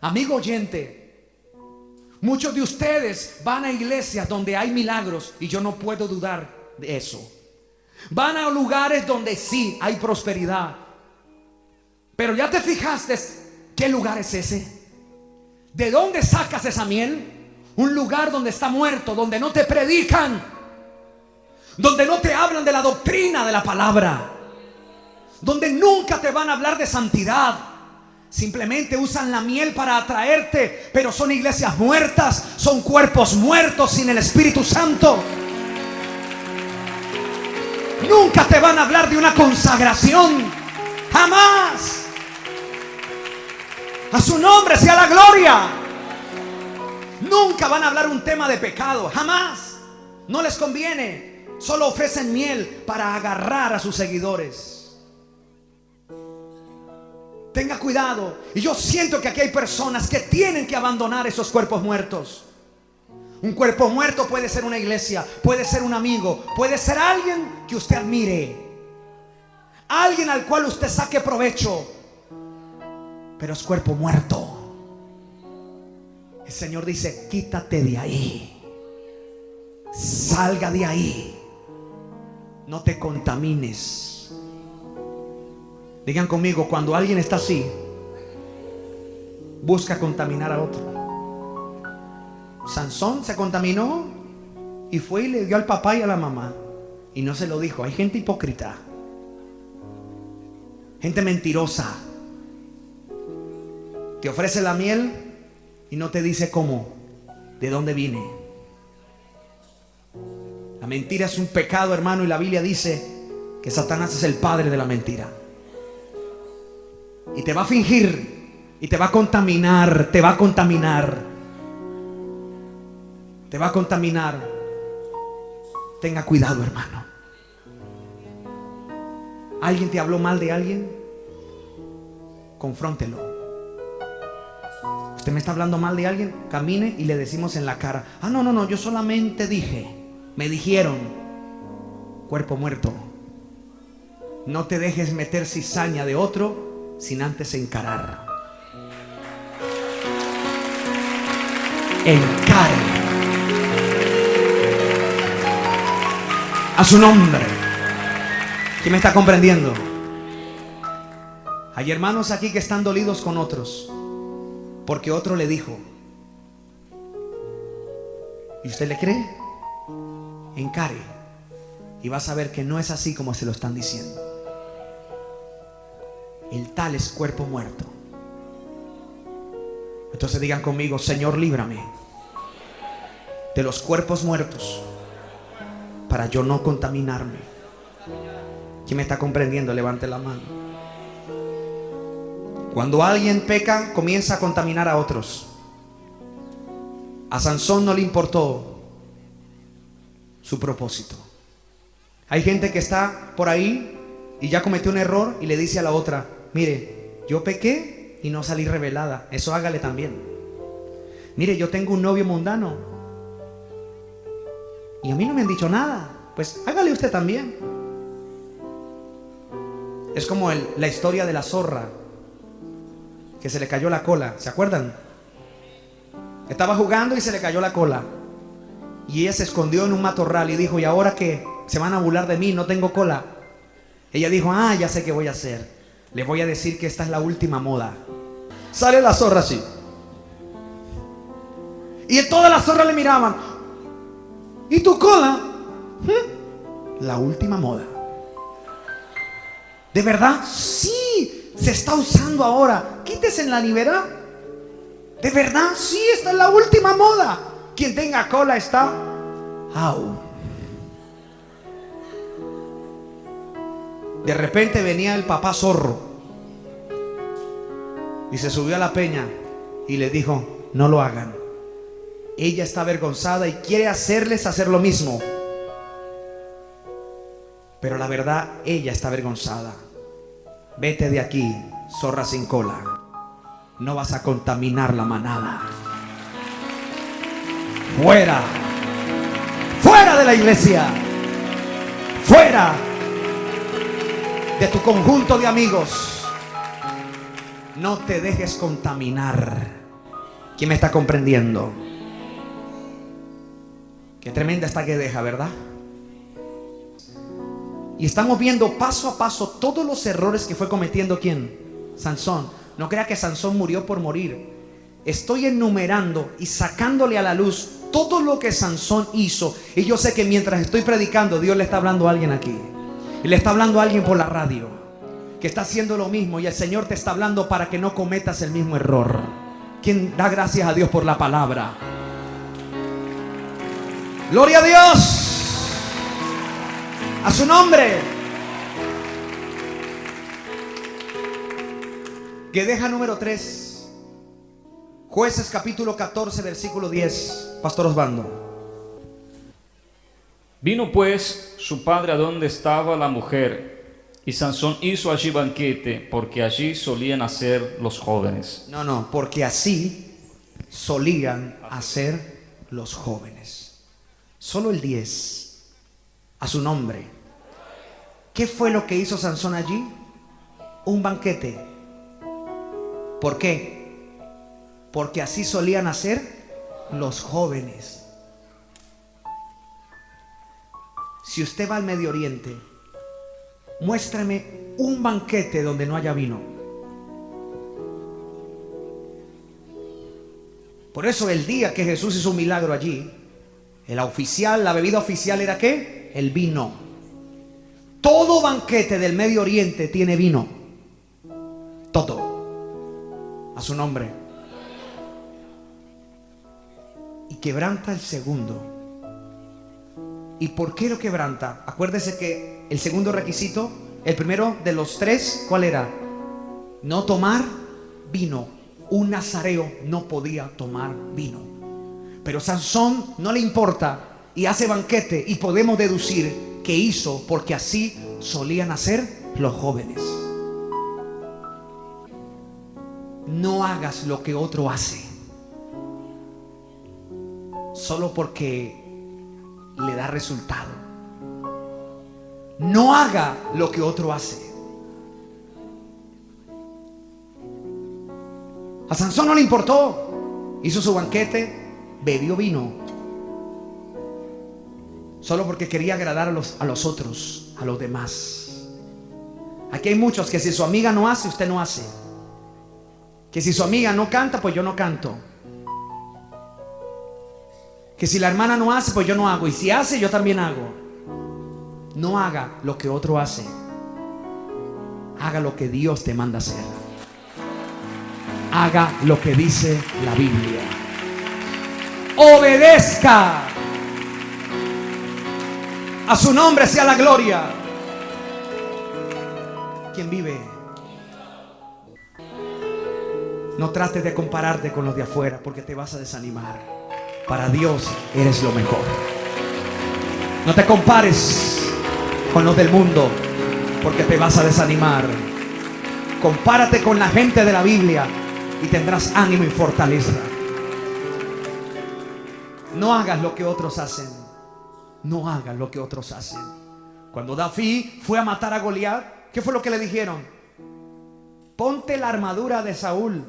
Amigo oyente, muchos de ustedes van a iglesias donde hay milagros, y yo no puedo dudar de eso. Van a lugares donde sí hay prosperidad. Pero ya te fijaste qué lugar es ese. ¿De dónde sacas esa miel? Un lugar donde está muerto, donde no te predican, donde no te hablan de la doctrina de la palabra, donde nunca te van a hablar de santidad. Simplemente usan la miel para atraerte, pero son iglesias muertas, son cuerpos muertos sin el Espíritu Santo. Nunca te van a hablar de una consagración. Jamás. A su nombre sea la gloria. Nunca van a hablar un tema de pecado. Jamás. No les conviene. Solo ofrecen miel para agarrar a sus seguidores. Tenga cuidado. Y yo siento que aquí hay personas que tienen que abandonar esos cuerpos muertos. Un cuerpo muerto puede ser una iglesia, puede ser un amigo, puede ser alguien que usted admire, alguien al cual usted saque provecho, pero es cuerpo muerto. El Señor dice: quítate de ahí, salga de ahí, no te contamines. Digan conmigo: cuando alguien está así, busca contaminar a otro. Sansón se contaminó y fue y le dio al papá y a la mamá, y no se lo dijo. Hay gente hipócrita. Gente mentirosa. Te ofrece la miel y no te dice cómo, de dónde viene. La mentira es un pecado, hermano, y la Biblia dice que Satanás es el padre de la mentira. Y te va a fingir y te va a contaminar, te va a contaminar. Te va a contaminar. Tenga cuidado, hermano. ¿Alguien te habló mal de alguien? Confróntelo. ¿Usted me está hablando mal de alguien? Camine y le decimos en la cara: ah, no, yo solamente dije, me dijeron. Cuerpo muerto. No te dejes meter cizaña de otro sin antes encarar. Encare. A su nombre. ¿Quién me está comprendiendo? Hay hermanos aquí que están dolidos con otros porque otro le dijo. ¿Y usted le cree? Encare. Y va a saber que no es así como se lo están diciendo. El tal es cuerpo muerto. Entonces digan conmigo: Señor, líbrame de los cuerpos muertos para yo no contaminarme. ¿Quién me está comprendiendo? Levante la mano. Cuando alguien peca, comienza a contaminar a otros. A Sansón no le importó su propósito. Hay gente que está por ahí y ya cometió un error y le dice a la otra: mire, yo pequé y no salí revelada, eso hágale también. Mire, yo tengo un novio mundano y a mí no me han dicho nada, pues hágale usted también. Es como la historia de la zorra que se le cayó la cola, ¿se acuerdan? Estaba jugando y se le cayó la cola y ella se escondió en un matorral y dijo: ¿y ahora qué? ¿Se van a burlar de mí? No tengo cola. Ella dijo: ah, ya sé qué voy a hacer. Le voy a decir que esta es la última moda. Sale la zorra así. Y todas las zorras le miraban. ¿Y tu cola? La última moda. ¿De verdad? Sí, se está usando ahora. Quítese en la nevera. ¿De verdad? Sí, esta es la última moda. Quien tenga cola está out. De repente venía el papá zorro y se subió a la peña y le dijo: no lo hagan. Ella está avergonzada y quiere hacerles hacer lo mismo, pero la verdad, ella está avergonzada. Vete de aquí, zorra sin cola. No vas a contaminar la manada. Fuera. Fuera de la iglesia. Fuera de tu conjunto de amigos. No te dejes contaminar. ¿Quién me está comprendiendo? Qué tremenda esta que deja, ¿verdad? Y estamos viendo paso a paso todos los errores que fue cometiendo ¿quién? Sansón. No crea que Sansón murió por morir. Estoy enumerando y sacándole a la luz todo lo que Sansón hizo. Y yo sé que mientras estoy predicando, Dios le está hablando a alguien aquí. Y le está hablando a alguien por la radio que está haciendo lo mismo. Y el Señor te está hablando para que no cometas el mismo error. ¿Quién da gracias a Dios por la palabra? ¡Gloria a Dios! A su nombre. Que deja número 3. Jueces capítulo 14 versículo 10. Pastor Osvaldo. Vino pues su padre a donde estaba la mujer, y Sansón hizo allí banquete, porque allí solían hacer los jóvenes. No, porque así solían hacer los jóvenes. Solo el 10. A su nombre. ¿Qué fue lo que hizo Sansón allí? Un banquete. ¿Por qué? Porque así solían hacer los jóvenes. Si usted va al Medio Oriente, muéstrame un banquete donde no haya vino. Por eso el día que Jesús hizo un milagro allí, la bebida oficial era ¿qué? El vino. Todo banquete del Medio Oriente tiene vino. todo. A su nombre. Y quebranta el segundo. ¿Y por qué lo quebranta? Acuérdese que el segundo requisito, el primero de los tres, ¿cuál era? No tomar vino. Un nazareo no podía tomar vino. Pero Sansón no le importa y hace banquete, y podemos deducir que hizo porque así solían hacer los jóvenes. No hagas lo que otro hace solo porque le da resultado. No haga lo que otro hace. A Sansón no le importó. Hizo su banquete, bebió vino, solo porque quería agradar a los otros, a los demás. Aquí hay muchos que si su amiga no hace, usted no hace. Que si su amiga no canta, pues yo no canto. Que si la hermana no hace, pues yo no hago. Y si hace, yo también hago. No haga lo que otro hace. Haga lo que Dios te manda hacer. Haga lo que dice la Biblia. Obedezca. A su nombre sea la gloria. ¿Quién vive? No trates de compararte con los de afuera, porque te vas a desanimar. Para Dios eres lo mejor. No te compares con los del mundo, porque te vas a desanimar. Compárate con la gente de la Biblia y tendrás ánimo y fortaleza. No hagas lo que otros hacen. No hagas lo que otros hacen. Cuando David fue a matar a Goliat, ¿qué fue lo que le dijeron? Ponte la armadura de Saúl.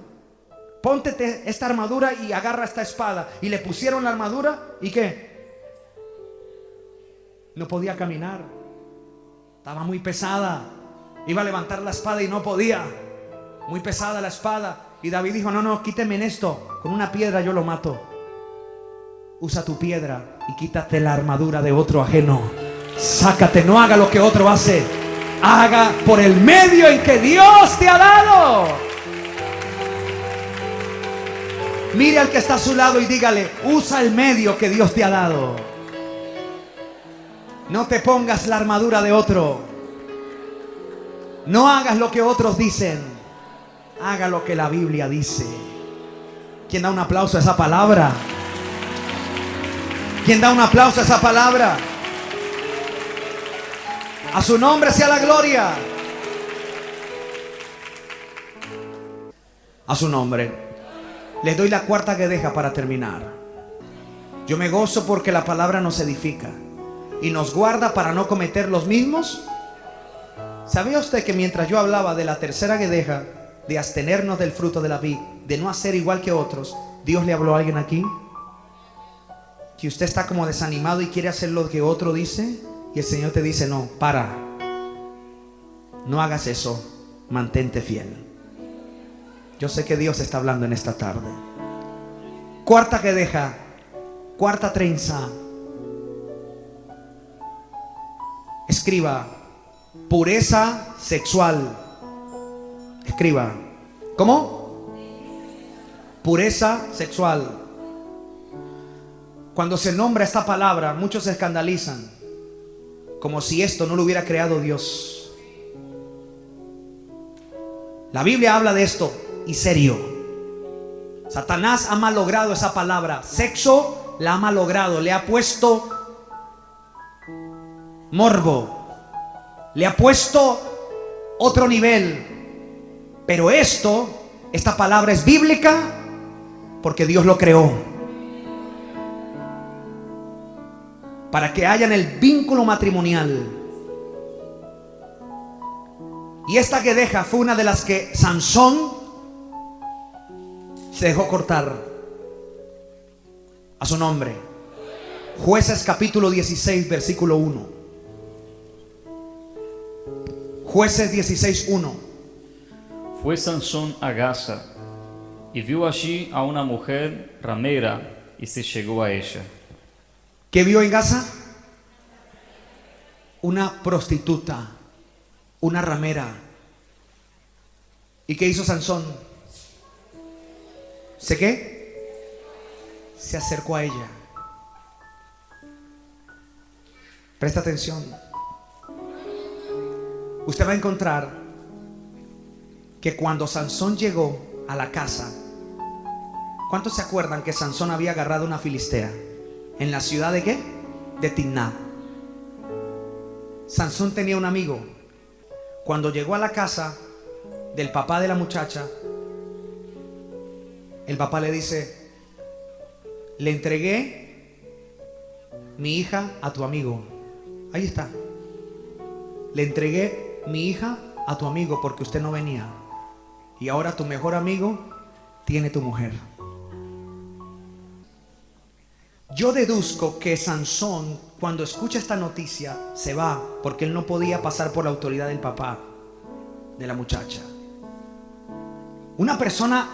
Póntete esta armadura y agarra esta espada. Y le pusieron la armadura. ¿Y qué? No podía caminar. Estaba muy pesada. Iba a levantar la espada y no podía. Muy pesada la espada. Y David dijo: no, quíteme en esto. Con una piedra yo lo mato. Usa tu piedra y quítate la armadura de otro ajeno. Sácate, no haga lo que otro hace. Haga por el medio en que Dios te ha dado. Mire al que está a su lado y dígale: usa el medio que Dios te ha dado. No te pongas la armadura de otro. No hagas lo que otros dicen. Haga lo que la Biblia dice. ¿Quién da un aplauso a esa palabra? ¿Quién da un aplauso a esa palabra? A su nombre sea la gloria. A su nombre. Les doy la cuarta guedeja para terminar. Yo me gozo porque la palabra nos edifica y nos guarda para no cometer los mismos. ¿Sabía usted que mientras yo hablaba de la tercera guedeja, de abstenernos del fruto de la vid, de no hacer igual que otros, Dios le habló a alguien aquí? Que usted está como desanimado y quiere hacer lo que otro dice, y el Señor te dice: no, para. No hagas eso, mantente fiel. Yo sé que Dios está hablando en esta tarde. Cuarta guedeja, cuarta trenza. Escriba: pureza sexual. Escriba: ¿cómo? Pureza sexual. Cuando se nombra esta palabra, muchos se escandalizan, como si esto no lo hubiera creado Dios. La Biblia habla de esto, y serio. Satanás ha malogrado esa palabra. Sexo la ha malogrado. Le ha puesto morbo. Le ha puesto otro nivel. Pero esta palabra es bíblica porque Dios lo creó. Para que haya en el vínculo matrimonial. Y esta guedeja fue una de las que Sansón se dejó cortar. A su nombre. Jueces capítulo 16 versículo 1. Jueces 16:1. Fue Sansón a Gaza y vio allí a una mujer ramera y se llegó a ella. ¿Qué vio en Gaza? Una prostituta, una ramera. ¿Y qué hizo Sansón? ¿Se qué? Se acercó a ella. Presta atención. Usted va a encontrar que cuando Sansón llegó a la casa, ¿cuántos se acuerdan que Sansón había agarrado una filistea? ¿En la ciudad de qué? De Timná. Sansón tenía un amigo. Cuando llegó a la casa del papá de la muchacha, el papá le dice: le entregué mi hija a tu amigo. Ahí está. Le entregué mi hija a tu amigo porque usted no venía. Y ahora tu mejor amigo tiene tu mujer. Yo deduzco que Sansón, cuando escucha esta noticia, se va porque él no podía pasar por la autoridad del papá de la muchacha. Una persona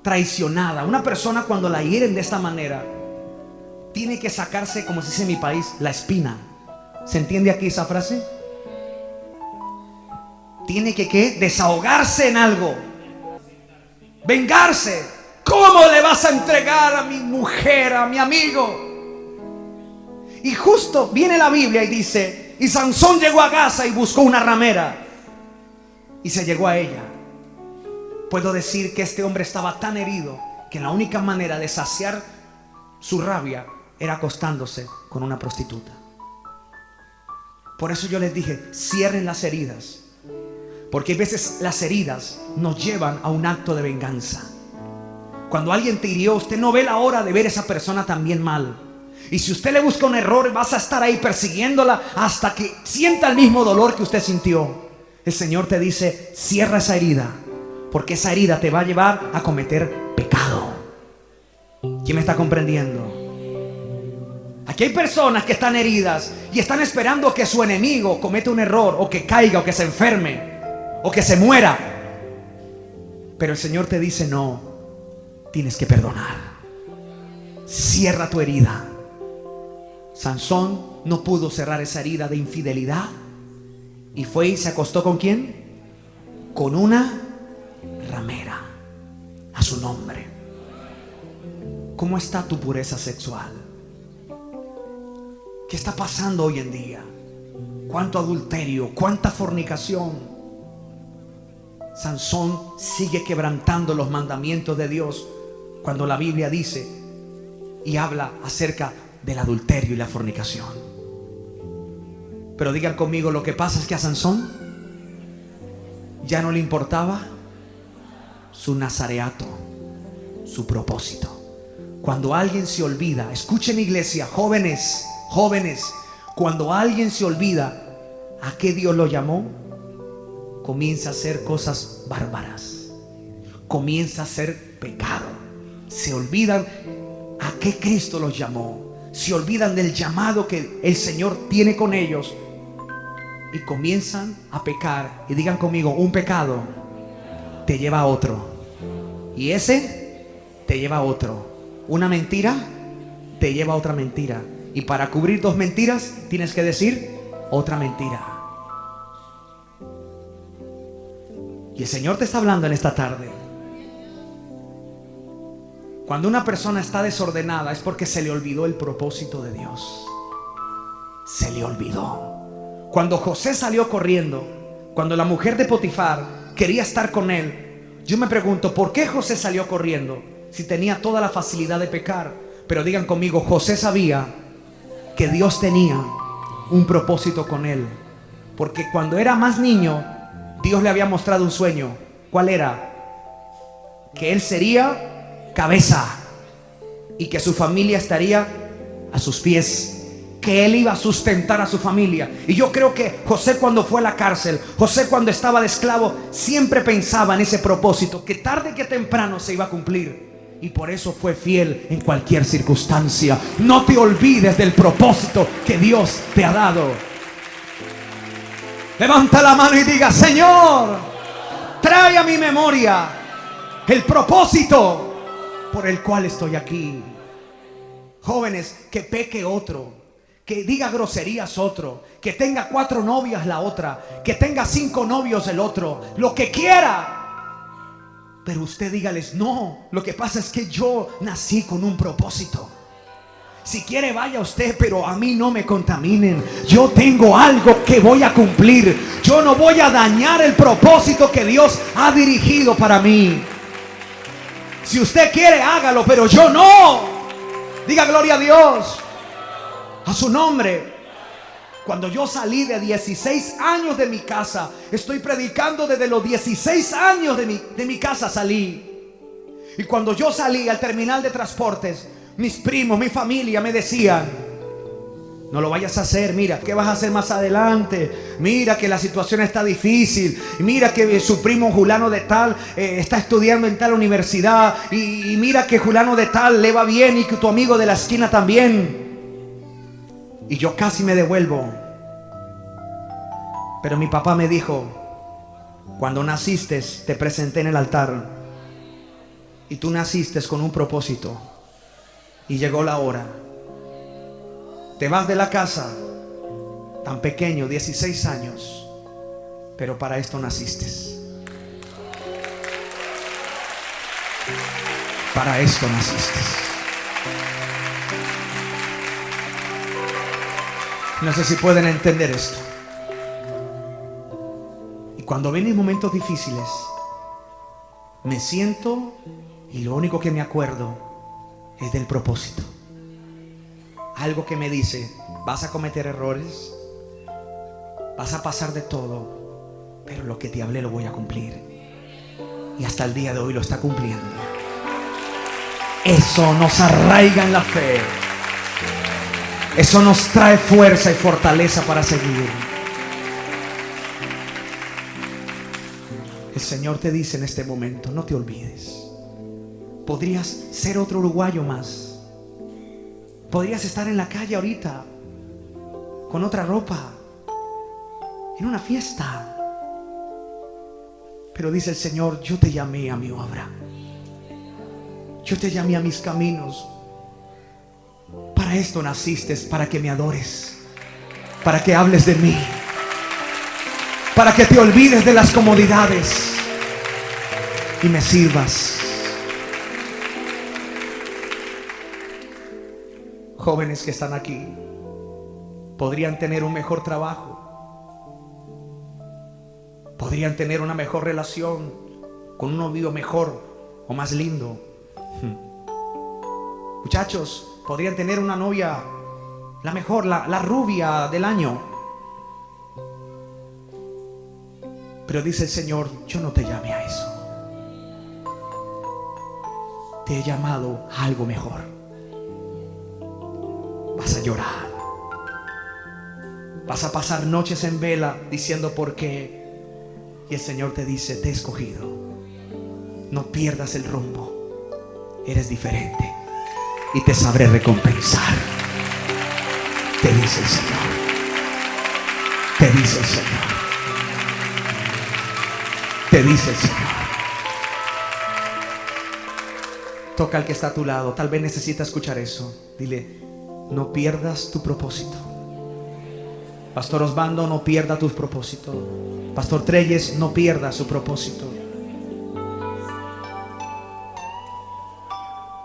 traicionada, una persona cuando la hieren de esta manera, tiene que sacarse, como se dice en mi país, la espina. ¿Se entiende aquí esa frase? Tiene que ¿qué? Desahogarse en algo, vengarse. ¿Cómo le vas a entregar a mi mujer, a mi amigo? Y justo viene la Biblia y dice: y Sansón llegó a Gaza y buscó una ramera y se llegó a ella. Puedo decir que este hombre estaba tan herido que la única manera de saciar su rabia era acostándose con una prostituta. Por eso yo les dije: cierren las heridas, porque a veces las heridas nos llevan a un acto de venganza. Cuando alguien te hirió, usted no ve la hora de ver a esa persona también mal. Y si usted le busca un error, vas a estar ahí persiguiéndola hasta que sienta el mismo dolor que usted sintió. El Señor te dice: cierra esa herida, porque esa herida te va a llevar a cometer pecado. ¿Quién me está comprendiendo? Aquí hay personas que están heridas y están esperando que su enemigo cometa un error, o que caiga, o que se enferme, o que se muera. Pero el Señor te dice: no, tienes que perdonar. Cierra tu herida. Sansón no pudo cerrar esa herida de infidelidad y fue y se acostó ¿con quién? Con una ramera a su nombre. ¿Cómo está tu pureza sexual? ¿Qué está pasando hoy en día? ¿Cuánto adulterio? ¿Cuánta fornicación? Sansón sigue quebrantando los mandamientos de Dios cuando la Biblia dice y habla acerca del adulterio y la fornicación. Pero digan conmigo: lo que pasa es que a Sansón ya no le importaba su nazareato, su propósito. Cuando alguien se olvida, escuchen iglesia, jóvenes, cuando alguien se olvida a qué Dios lo llamó, comienza a hacer cosas bárbaras, comienza a hacer pecado. Se olvidan a qué Cristo los llamó, se olvidan del llamado que el Señor tiene con ellos y comienzan a pecar. Y digan conmigo: un pecado te lleva a otro, y ese te lleva a otro. Una mentira te lleva a otra mentira, y para cubrir dos mentiras tienes que decir otra mentira. Y el Señor te está hablando en esta tarde. Cuando una persona está desordenada es porque se le olvidó el propósito de Dios. Se le olvidó. Cuando José salió corriendo, cuando la mujer de Potifar quería estar con él, yo me pregunto: ¿por qué José salió corriendo si tenía toda la facilidad de pecar? Pero digan conmigo: José sabía que Dios tenía un propósito con él, porque cuando era más niño Dios le había mostrado un sueño. ¿Cuál era? Que él sería cabeza y que su familia estaría a sus pies, que él iba a sustentar a su familia. Y yo creo que José, cuando fue a la cárcel, José cuando estaba de esclavo, siempre pensaba en ese propósito que tarde que temprano se iba a cumplir, y por eso fue fiel en cualquier circunstancia. No te olvides del propósito que Dios te ha dado. Levanta la mano y diga: Señor, trae a mi memoria el propósito por el cual estoy aquí. Jóvenes, que peque otro, que diga groserías otro, que tenga 4 novias la otra, que tenga 5 novios el otro, lo que quiera, Pero usted dígales: no, lo que pasa es que yo nací con un propósito. Si quiere vaya usted, pero a mí no me contaminen. Yo tengo algo que voy a cumplir. Yo no voy a dañar el propósito que Dios ha dirigido para mí. Si usted quiere, hágalo, pero yo no. Diga gloria a Dios, a su nombre. Cuando yo salí de 16 años de mi casa, estoy predicando desde los 16 años de mi casa salí. Y cuando yo salí al terminal de transportes, mis primos, mi familia me decían: no lo vayas a hacer, mira, ¿qué vas a hacer más adelante? Mira que la situación está difícil. Mira que su primo Julano de tal está estudiando en tal universidad. Y mira que Julano de tal le va bien y que tu amigo de la esquina también. Y yo casi me devuelvo. Pero mi papá me dijo: cuando naciste te presenté en el altar. Y tú naciste con un propósito. Y llegó la hora. Te vas de la casa, tan pequeño, 16 años, pero para esto naciste. Para esto naciste. No sé si pueden entender esto. Y cuando vienen momentos difíciles, me siento y lo único que me acuerdo es del propósito. Algo que me dice: vas a cometer errores, vas a pasar de todo, pero lo que te hablé lo voy a cumplir. Y hasta el día de hoy lo está cumpliendo. Eso nos arraiga en la fe. Eso nos trae fuerza y fortaleza para seguir. El Señor te dice en este momento: no te olvides. Podrías ser otro uruguayo más. Podrías estar en la calle ahorita con otra ropa, en una fiesta. Pero dice el Señor: yo te llamé a mi obra. Yo te llamé a mis caminos. Para esto naciste, para que me adores, para que hables de mí, para que te olvides de las comodidades y me sirvas. Jóvenes que están aquí podrían tener un mejor trabajo, podrían tener una mejor relación con un novio mejor o más lindo. Muchachos, podrían tener una novia la mejor, la rubia del año. Pero dice el Señor: yo no te llamé a eso. Te he llamado a algo mejor. Vas a llorar. Vas a pasar noches en vela diciendo por qué. Y el Señor te dice: te he escogido. No pierdas el rumbo. Eres diferente y te sabré recompensar. Te dice el Señor. Te dice el Señor. Te dice el Señor. Toca al que está a tu lado. Tal vez necesita escuchar eso. Dile: no pierdas tu propósito. Pastor Osvaldo, no pierda tus propósitos. Pastor Treyes, no pierda su propósito.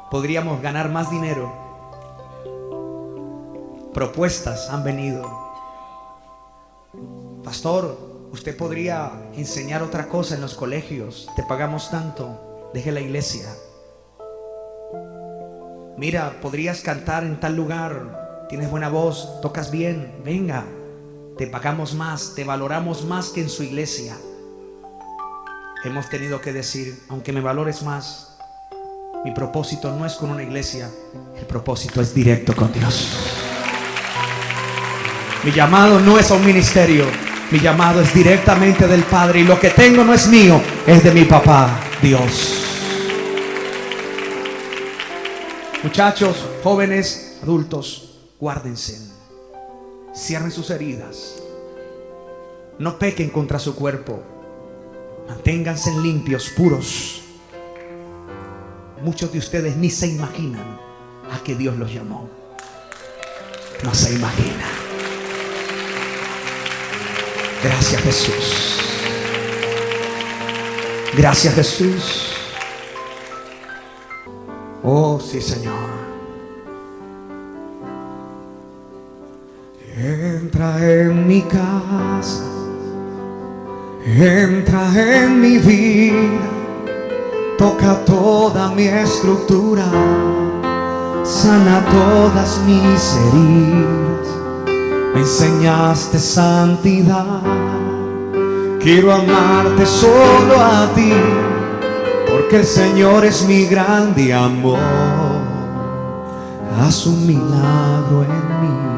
Podríamos ganar más dinero. Propuestas han venido. Pastor, usted podría enseñar otra cosa en los colegios. Te pagamos tanto. Deje la iglesia. Mira, podrías cantar en tal lugar. Tienes buena voz, tocas bien. Venga, te pagamos más, te valoramos más que en su iglesia. Hemos tenido que decir: aunque me valores más, mi propósito no es con una iglesia. El propósito es directo con Dios. Mi llamado no es a un ministerio. Mi llamado es directamente del Padre. Y lo que tengo no es mío, es de mi papá, Dios. Muchachos, jóvenes, adultos, guárdense. Cierren sus heridas. No pequen contra su cuerpo. Manténganse limpios, puros. Muchos de ustedes ni se imaginan a que Dios los llamó. No se imagina. Gracias, Jesús. Gracias, Jesús. Oh, sí, Señor. Entra en mi casa, entra en mi vida, toca toda mi estructura, sana todas mis heridas. Me enseñaste santidad, quiero amarte solo a ti, porque el Señor es mi grande amor. Haz un milagro en mí.